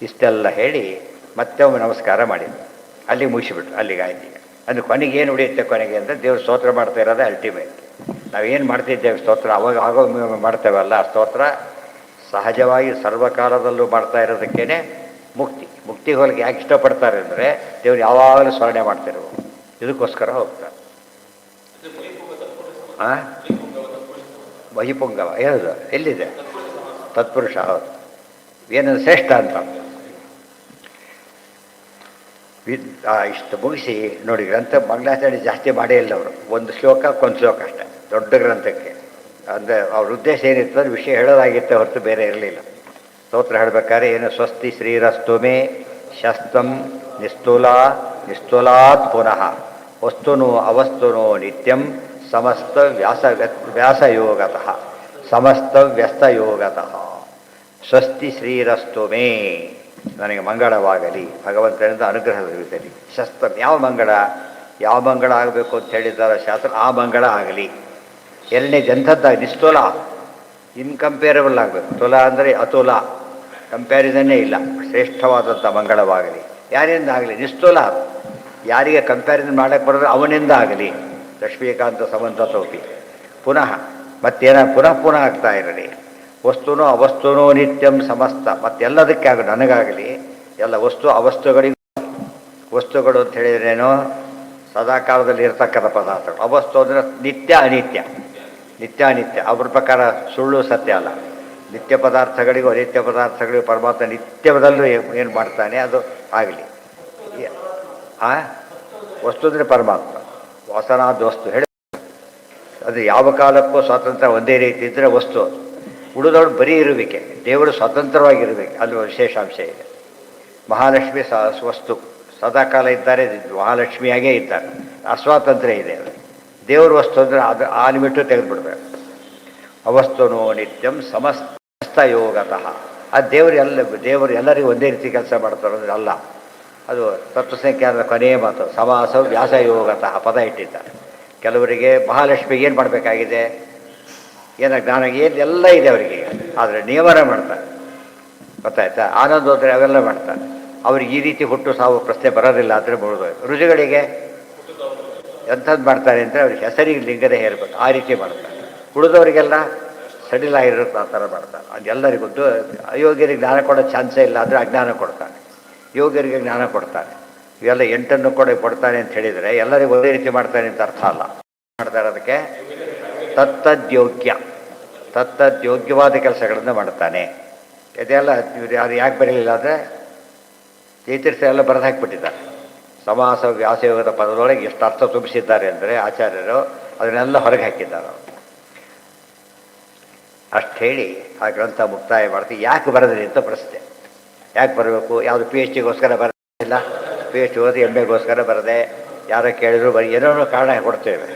ಇಷ್ಟೆಲ್ಲ ಹೇಳಿ ಮತ್ತೆ ಒಮ್ಮೆ ನಮಸ್ಕಾರ ಮಾಡಿದ್ರು. ಅಲ್ಲಿಗೆ ಮುಗಿಸಿಬಿಟ್ರು. ಅಲ್ಲಿಗೆ ಆಯ್ತು. ಅಂದರೆ ಕೊನೆಗೆ ಏನು ಉಳಿಯುತ್ತೆ ಕೊನೆಗೆ ಅಂದರೆ ದೇವ್ರು ಸ್ತೋತ್ರ ಮಾಡ್ತಾ ಇರೋದೇ ಅಲ್ಟಿಮೇಟ್. ನಾವೇನು ಮಾಡ್ತಿದ್ದೇವೆ ಸ್ತೋತ್ರ, ಅವಾಗ ಆಗೋ ಮಾಡ್ತೇವಲ್ಲ ಆ ಸ್ತೋತ್ರ ಸಹಜವಾಗಿ ಸರ್ವಕಾಲದಲ್ಲೂ ಮಾಡ್ತಾ ಇರೋದಕ್ಕೇ ಮುಕ್ತಿ. ಮುಕ್ತಿಗೆ ಹೋಲಿಗೆ ಯಾಕೆ ಇಷ್ಟಪಡ್ತಾರೆ ಅಂದರೆ ದೇವ್ರು ಯಾವಾಗಲೂ ಸ್ಮರಣೆ ಮಾಡ್ತಿರುವ ಇದಕ್ಕೋಸ್ಕರ ಹೋಗ್ತಾರೆ. ಹಾಂ, ಮಹಿಪುಂಗವ ಹೇಳೋದು ಎಲ್ಲಿದೆ? ತತ್ಪುರುಷ. ಹೌದು. ಏನಂದ್ರೆ ಶ್ರೇಷ್ಠ ಅಂತ. ಇಷ್ಟು ಮುಗಿಸಿ ನೋಡಿ. ಗ್ರಂಥ ಮಂಗಳಾಚರಣೆ ಜಾಸ್ತಿ ಮಾಡೇ ಇಲ್ಲ ಅವರು. ಒಂದು ಶ್ಲೋಕ ಅಷ್ಟೇ ದೊಡ್ಡ ಗ್ರಂಥಕ್ಕೆ. ಅಂದರೆ ಅವ್ರ ಉದ್ದೇಶ ಏನಿತ್ತು ಅಂದರೆ ವಿಷಯ ಹೇಳೋದಾಗಿತ್ತೆ ಹೊರತು ಬೇರೆ ಇರಲಿಲ್ಲ. ಸ್ತೋತ್ರ ಹೇಳಬೇಕಾದ್ರೆ ಏನು ಸ್ವಸ್ತಿ ಶ್ರೀರಸ್ತುಮೆ ಶಸ್ತಂ ನಿಸ್ತುಲಾತ್ ಪುನಃ ವಸ್ತುನೋ ಅವಸ್ತುನೋ ನಿತ್ಯಂ ಸಮಸ್ತ ವ್ಯಾಸಯೋಗತಃ ಸಮಸ್ತ ವ್ಯಸ್ತಯೋಗತಃ. ಸ್ವಸ್ತಿ ಶ್ರೀರಸ್ತುಮೇ, ನನಗೆ ಮಂಗಳವಾಗಲಿ, ಭಗವಂತನಿಂದ ಅನುಗ್ರಹವಿರಲಿ. ಶಸ್ತ್ರ ಯಾವ ಮಂಗಳ ಆಗಬೇಕು ಅಂತ ಹೇಳಿದ್ದಾರೆ ಶಾಸ್ತ್ರ, ಆ ಮಂಗಳ ಆಗಲಿ. ಎರಡನೇದು ಎಂಥದ್ದಾಗಿ ನಿಸ್ತುಲ, ಇನ್ಕಂಪೇರಬಲ್ ಆಗಬೇಕು. ತುಲ ಅಂದರೆ ಅತುಲ, ಕಂಪ್ಯಾರಿಸನ್ನೇ ಇಲ್ಲ. ಶ್ರೇಷ್ಠವಾದಂಥ ಮಂಗಳವಾಗಲಿ. ಯಾರಿಂದ ಆಗಲಿ? ನಿಸ್ತುಲ, ಯಾರಿಗೆ ಕಂಪ್ಯಾರಿಸನ್ ಮಾಡೋಕ್ಕೆ ಬರೋದು ಅವನಿಂದ ಆಗಲಿ. ಲಕ್ಷ್ಮೀಕಾಂತ ಸಮಂತೋಪಿ. ಪುನಃ ಮತ್ತೇನ ಪುನಃ ಆಗ್ತಾ ಇರಲಿ. ವಸ್ತುನೋ ಅವಸ್ತುನೋ ನಿತ್ಯಂ ಸಮಸ್ತ, ಮತ್ತೆಲ್ಲದಕ್ಕೆ ಆಗ ನನಗಾಗಲಿ. ಎಲ್ಲ ವಸ್ತು ಅವಸ್ತುಗಳಿಗೂ, ವಸ್ತುಗಳು ಅಂತ ಹೇಳಿದ್ರೇನೋ ಸದಾಕಾಲದಲ್ಲಿ ಇರ್ತಕ್ಕಂಥ ಪದಾರ್ಥಗಳು. ಅವಸ್ತು ಅಂದರೆ ನಿತ್ಯ ಅನಿತ್ಯ. ನಿತ್ಯ ಅನಿತ್ಯ ಅವ್ರ ಪ್ರಕಾರ ಸುಳ್ಳು ಸತ್ಯ ಅಲ್ಲ. ನಿತ್ಯ ಪದಾರ್ಥಗಳಿಗೂ ಅನಿತ್ಯ ಪದಾರ್ಥಗಳಿಗೂ ಪರಮಾತ್ಮ ನಿತ್ಯದಲ್ಲೂ ಏನು ಮಾಡ್ತಾನೆ ಅದು ಆಗಲಿ. ವಸ್ತು ಅಂದರೆ ಪರಮಾತ್ಮ, ವಾಸನಾದ ವಸ್ತು ಹೇಳಿ. ಅದು ಯಾವ ಕಾಲಕ್ಕೂ ಸ್ವಾತಂತ್ರ್ಯ ಒಂದೇ ರೀತಿ ಇದ್ದರೆ ವಸ್ತು. ಉಳಿದವಳು ಬರೀ ಇರುವಿಕೆ. ದೇವರು ಸ್ವತಂತ್ರವಾಗಿರಬೇಕು, ಅಲ್ಲಿ ವಿಶೇಷಾಂಶ ಇದೆ. ಮಹಾಲಕ್ಷ್ಮಿ ವಸ್ತು, ಸದಾಕಾಲ ಇದ್ದಾರೆ, ಮಹಾಲಕ್ಷ್ಮಿಯಾಗೇ ಇದ್ದಾರೆ. ಅಸ್ವಾತಂತ್ರ್ಯ ಇದೆ. ದೇವ್ರ ವಸ್ತು ಅಂದರೆ ಅದು ಆ ಲಿಮಿಟು ತೆಗೆದುಬಿಡ್ಬೇಕು. ಅವಸ್ತುನೋ ನಿತ್ಯಂ ಸಮಸ್ತ ಯೋಗತಃ. ಅದು ದೇವರು ಎಲ್ಲರಿಗೂ ಒಂದೇ ರೀತಿ ಕೆಲಸ ಮಾಡ್ತಾರೋದ್ರೆ ಅಲ್ಲ. ಅದು ತತ್ವಸಂಖ್ಯಾನದ ಕೊನೆಯ ಮಾತು. ಸಮಾಸ ವ್ಯಾಸಯೋಗತಃ ಪದ ಇಟ್ಟಿದ್ದಾರೆ. ಕೆಲವರಿಗೆ ಮಹಾಲಕ್ಷ್ಮಿಗೆ ಏನು ಮಾಡಬೇಕಾಗಿದೆ, ಜ್ಞಾನ ಎಲ್ಲ ಇದೆ ಅವರಿಗೆ, ಆದರೆ ನಿಯಮನ ಮಾಡ್ತಾರೆ. ಗೊತ್ತಾಯ್ತಾ? ಆನಂದ ಹೋದರೆ ಅವೆಲ್ಲ ಮಾಡ್ತಾರೆ. ಅವ್ರಿಗೆ ಈ ರೀತಿ ಹುಟ್ಟು ಸಾವು ಪ್ರಶ್ನೆ ಬರೋದಿಲ್ಲ ಅಂದರೆ ಮುಗಿದೋಯ್ತು. ರುಜುಗಳಿಗೆ ಎಂಥದ್ದು ಮಾಡ್ತಾರೆ ಅಂದರೆ ಅವ್ರಿಗೆ ಹೆಸರಿಗೆ ಲಿಂಗದೇ ಹೇರ್ಬೇಕು, ಆ ರೀತಿ ಮಾಡ್ತಾರೆ. ಉಳಿದವರಿಗೆಲ್ಲ ಸಡಿಲ್ ಆಗಿರುತ್ತೆ, ಆ ಥರ ಮಾಡ್ತಾರೆ. ಅದೆಲ್ಲರಿಗೂ ಅಯೋಗ್ಯರಿಗೆ ಜ್ಞಾನ ಕೊಡೋ ಚಾನ್ಸೇ ಇಲ್ಲ, ಆದರೆ ಅಜ್ಞಾನ ಕೊಡ್ತಾನೆ. ಯೋಗ್ಯರಿಗೆ ಜ್ಞಾನ ಕೊಡ್ತಾನೆ. ಇವೆಲ್ಲ 8 ಕೂಡ ಕೊಡ್ತಾನೆ ಅಂತ ಹೇಳಿದರೆ ಎಲ್ಲರಿಗೂ ಒಂದೇ ರೀತಿ ಮಾಡ್ತಾನೆ ಅಂತ ಅರ್ಥ ಅಲ್ಲ. ಮಾಡ್ತಾರೆ ಅದಕ್ಕೆ ತತ್ತದ್ಯೋಗ್ಯ, ತತ್ತದ್ಯೋಗ್ಯವಾದ ಕೆಲಸಗಳನ್ನು ಮಾಡ್ತಾನೆ. ಇದೆಲ್ಲ ಇವ್ರು ಯಾರು ಯಾಕೆ ಬರೀಲಿಲ್ಲ ಅಂದರೆ ಜೈತೀರ್ಥ ಎಲ್ಲ ಬರೆದು ಹಾಕಿಬಿಟ್ಟಿದ್ದಾರೆ. ಸಮಾಸ ವ್ಯಾಸಯೋಗದ ಪದದೊಳಗೆ ಎಷ್ಟು ಅರ್ಥ ತುಂಬಿಸಿದ್ದಾರೆ ಅಂದರೆ ಆಚಾರ್ಯರು ಅದನ್ನೆಲ್ಲ ಹೊರಗೆ ಹಾಕಿದ್ದಾರೆ. ಅಷ್ಟು ಹೇಳಿ ಆ ಗ್ರಂಥ ಮುಕ್ತಾಯ ಮಾಡ್ತೀವಿ. ಯಾಕೆ ಬರೆದ್ರಿ ಅಂತ ಪ್ರಶ್ನೆ. ಯಾಕೆ ಬರಬೇಕು? ಯಾವುದು PhD-ಗೋಸ್ಕರ ಬರೋದಿಲ್ಲ, PhD ಓದಿ MA-ಗೋಸ್ಕರ ಬರದೆ, ಯಾರೋ ಕೇಳಿದ್ರು ಏನೋ ಕಾರಣ ಕೊಡ್ತೇವೆ,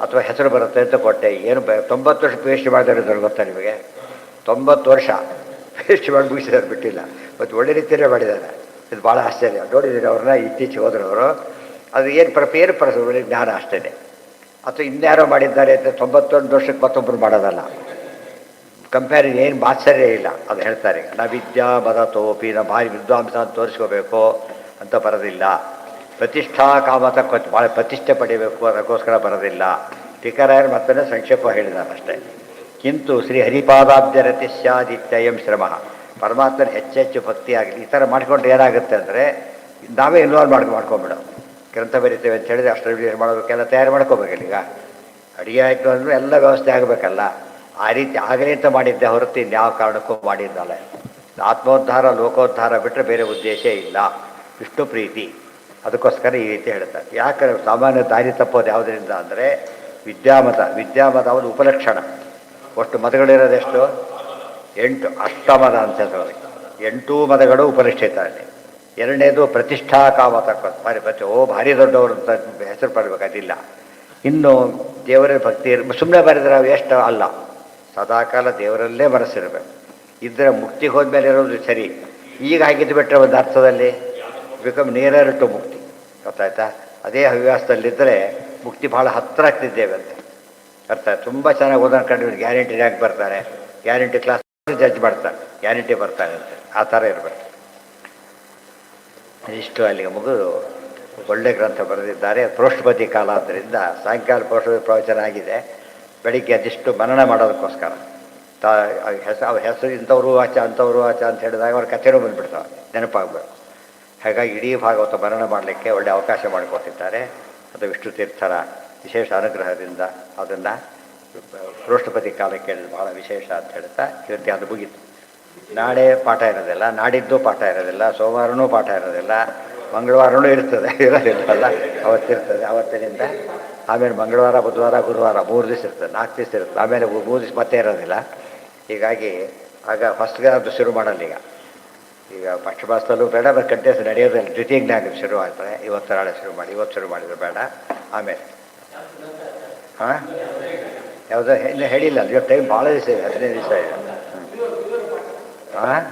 ಅಥವಾ ಹೆಸರು ಬರುತ್ತೆ ಅಂತ ಕೊಟ್ಟೆ. ಏನು 90 ವರ್ಷ PhD ಮಾಡಿದವರು ಗೊತ್ತಾ ನಿಮಗೆ? 90 ವರ್ಷ PhD ಮಾಡಿ ಮುಗಿಸಿದಾರೆ, ಬಿಟ್ಟಿಲ್ಲ. ಮತ್ತು ಒಳ್ಳೆ ರೀತಿಯಲ್ಲೇ ಮಾಡಿದ್ದಾರೆ. ಇದು ಭಾಳ ಆಶ್ಚರ್ಯ. ನೋಡಿದ್ದೀರಿ ಅವ್ರನ್ನ, ಇತ್ತೀಚೆಗೆ ಹೋದ್ರವರು. ಅದು ಏನು ಒಳ್ಳೆ ಜ್ಞಾನ ಅಷ್ಟೇ. ಅಥವಾ ಇನ್ಯಾರೋ ಮಾಡಿದ್ದಾರೆ ಅಂತ 91 ವರ್ಷಕ್ಕೆ ಮತ್ತೊಬ್ಬರು ಮಾಡೋದಲ್ಲ. ಕಂಪ್ಯಾರಿಸನ್ ಏನು ಮಾತ್ಸರ್ಯ ಇಲ್ಲ. ಅದು ಹೇಳ್ತಾರೆ, ನಾ ವಿದ್ಯಾ ಮದ ತೋಪಿ, ನಾ ಭಾರಿ ವಿದ್ವಾಂಸ ಅಂತ ತೋರಿಸ್ಕೋಬೇಕು ಅಂತ ಬರೋದಿಲ್ಲ. ಪ್ರತಿಷ್ಠಾ ಕಾಮತ ಭಾಳ ಪ್ರತಿಷ್ಠೆ ಪಡಿಬೇಕು ಅದಕ್ಕೋಸ್ಕರ ಬರೋದಿಲ್ಲ. ಟೀಕಾರಾಯರು ಮತ್ತೊಂದು ಸಂಕ್ಷೇಪ ಹೇಳಿದ್ದಾರೆ ಅಷ್ಟೇ. ಕಿಂತು ಶ್ರೀ ಹರಿಪಾದಾಬ್ಜರತಿ ಸ್ಯಾದಿತ್ಯಯಂ ಶ್ರಮ. ಪರಮಾತ್ಮನ ಹೆಚ್ಚೆಚ್ಚು ಭಕ್ತಿ ಆಗಲಿ. ಈ ಥರ ಮಾಡ್ಕೊಂಡ್ರೆ ಏನಾಗುತ್ತೆ ಅಂದರೆ ನಾವೇ ಇನ್ವಾಲ್ವ್ ಮಾಡ್ಕೊಂಬಿಡೋದು. ಗ್ರಂಥ ಬರಿತೇವೆ ಅಂತ ಹೇಳಿದ್ರೆ ಅಷ್ಟು ಮಾಡೋದಕ್ಕೆಲ್ಲ ತಯಾರು ಮಾಡ್ಕೋಬೇಕಲ್ಲ. ಈಗ ಅಡುಗೆ ಆಯಿತು ಅಂದರೆ ಎಲ್ಲ ವ್ಯವಸ್ಥೆ ಆಗಬೇಕಲ್ಲ. ಆ ರೀತಿ ಆಗಲಿ ಅಂತ ಮಾಡಿದ್ದೆ ಹೊರತು ಇನ್ಯಾವ ಕಾರಣಕ್ಕೂ ಮಾಡಿದ್ದಲ್ಲ. ಆತ್ಮೋದ್ಧಾರ ಲೋಕೋದ್ಧಾರ ಬಿಟ್ಟರೆ ಬೇರೆ ಉದ್ದೇಶ ಇಲ್ಲ. ವಿಷ್ಣು ಪ್ರೀತಿ, ಅದಕ್ಕೋಸ್ಕರ ಈ ರೀತಿ ಹೇಳ್ತಾರೆ. ಯಾಕಂದರೆ ಸಾಮಾನ್ಯ ದಾರಿ ತಪ್ಪೋದು ಯಾವುದರಿಂದ ಅಂದರೆ ವಿದ್ಯಾಮತ ಒಂದು ಉಪಲಕ್ಷಣ. ಒಟ್ಟು ಮತಗಳಿರೋದೆಷ್ಟು? 8. ಅಷ್ಟಮದ ಅಂತ ಹೇಳೋದು. 8 ಮತಗಳು ಉಪನಿಷ್ಠಿತ. ಎರಡನೇದು ಪ್ರತಿಷ್ಠಾ ಕಾಮತ, ಭಾರಿ ದೊಡ್ಡವರು ಅಂತ ಹೆಸರು ಪಡಬೇಕು, ಅದಿಲ್ಲ. ಇನ್ನು ದೇವರ ಭಕ್ತಿ ಸುಮ್ಮನೆ ಬರೆದ್ರೆ ಎಷ್ಟು ಅಲ್ಲ, ಸದಾಕಾಲ ದೇವರಲ್ಲೇ ಮನಸ್ಸಿರಬೇಕು. ಇದ್ದರೆ ಮುಕ್ತಿಗೆ ಹೋದ್ಮೇಲೆ ಇರೋದು ಸರಿ. ಈಗ ಹಾಗಿದ್ದು ಬಿಟ್ಟರೆ ಒಂದು ಅರ್ಥದಲ್ಲಿ ಬಿಕಮ್ ನಿಯರರ್ ಟು ಮುಕ್ತಿ. ಗೊತ್ತಾಯ್ತಾ? ಅದೇ ಹವ್ಯಾಸದಲ್ಲಿದ್ದರೆ ಮುಕ್ತಿ ಭಾಳ ಹತ್ತಿರ ಆಗ್ತಿದ್ದೇವೆ ಅಂತ ಅರ್ಥ. ತುಂಬ ಚೆನ್ನಾಗಿ ಓದೋಣ ಕಂಡು ಗ್ಯಾರಂಟಿ ರ್ಯಾಂಕ್ ಬರ್ತಾರೆ, ಗ್ಯಾರಂಟಿ ಕ್ಲಾಸ್ ಜಡ್ಜ್ ಮಾಡ್ತಾರೆ, ಗ್ಯಾರಂಟಿ ಬರ್ತಾರೆ ಅಂತ. ಆ ಥರ ಇರಬೇಕು. ಇಷ್ಟು ಅಲ್ಲಿಗೆ ಮುಗಿದು ಒಳ್ಳೆ ಗ್ರಂಥ ಬರೆದಿದ್ದಾರೆ. ಪ್ರೋಷ್ಠಪತಿ ಕಾಲ ಆದ್ದರಿಂದ ಸಾಯಂಕಾಲ ಪ್ರೋಷ್ಠಪತಿ ಪ್ರವಚನ ಆಗಿದೆ. ಬೆಳಿಗ್ಗೆ ಅದಿಷ್ಟು ಮನನ ಮಾಡೋದಕ್ಕೋಸ್ಕರ ಅವ್ರ ಹೆಸರು ಇಂಥವ್ರು ಆಚ ಅಂಥವ್ರು ಆಚ ಅಂತ ಹೇಳಿದಾಗ ಅವ್ರ ಕಥೆನೂ ಬಂದುಬಿಡ್ತಾವೆ, ನೆನಪಾಗಬೇಕು. ಹಾಗಾಗಿ ಇಡೀ ಭಾಗವತ ಮನನ ಮಾಡಲಿಕ್ಕೆ ಒಳ್ಳೆ ಅವಕಾಶ ಮಾಡಿಕೊಟ್ಟಿದ್ದಾರೆ. ಅದು ವಿಷ್ಣು ತೀರ್ಥರ ವಿಶೇಷ ಅನುಗ್ರಹದಿಂದ ಅದನ್ನು ಪ್ರೋಷ್ಠಪತಿ ಕಾಲಕ್ಕೆ ಭಾಳ ವಿಶೇಷ ಅಂತ ಹೇಳ್ತಾ ಇವತ್ತು ಅದು ಮುಗೀತು. ನಾಳೆ ಪಾಠ ಇರೋದಿಲ್ಲ, ನಾಡಿದ್ದು ಪಾಠ ಇರೋದಿಲ್ಲ, ಸೋಮವಾರನೂ ಪಾಠ ಇರೋದಿಲ್ಲ, ಮಂಗಳವಾರನೂ ಇರೋದಿಲ್ಲಲ್ಲ, ಅವತ್ತಿರ್ತದೆ. ಅವತ್ತಿನಿಂದ ಆಮೇಲೆ ಮಂಗಳವಾರ, ಬುಧವಾರ, ಗುರುವಾರ 3 ದಿವಸ ಇರ್ತದೆ, 4 ದಿವಸ ಇರ್ತದೆ. ಆಮೇಲೆ 3 ದಿವಸ ಮತ್ತೆ ಇರೋದಿಲ್ಲ. ಹೀಗಾಗಿ ಆಗ ಫಸ್ಟ್ಗೆ ಅದು ಶುರು ಮಾಡಲ್ಲ. ಈಗ ಪಕ್ಷಪಾತದಲ್ಲೂ ಬೇಡ, ಮತ್ತು ಕಂಟಿನ್ಯೂಸ್ ನಡೆಯೋದಿಲ್ಲ. ದ್ವಿತೀಯ ಜ್ಞಾನ ಶುರು ಆಗ್ತಾರೆ. ಇವತ್ತು ನಾಳೆ ಶುರು ಮಾಡಿ, ಇವತ್ತು ಶುರು ಮಾಡಿದ್ರು ಬೇಡ. ಆಮೇಲೆ ಹಾಂ ಯಾವುದೋ ಇನ್ನೂ ಹೇಳಿಲ್ಲ. ಇವತ್ತು ಟೈಮ್ ಭಾಳ ದಿವಸ ಇದೆ, 15 ದಿವಸ ಇದೆ. ಹಾಂ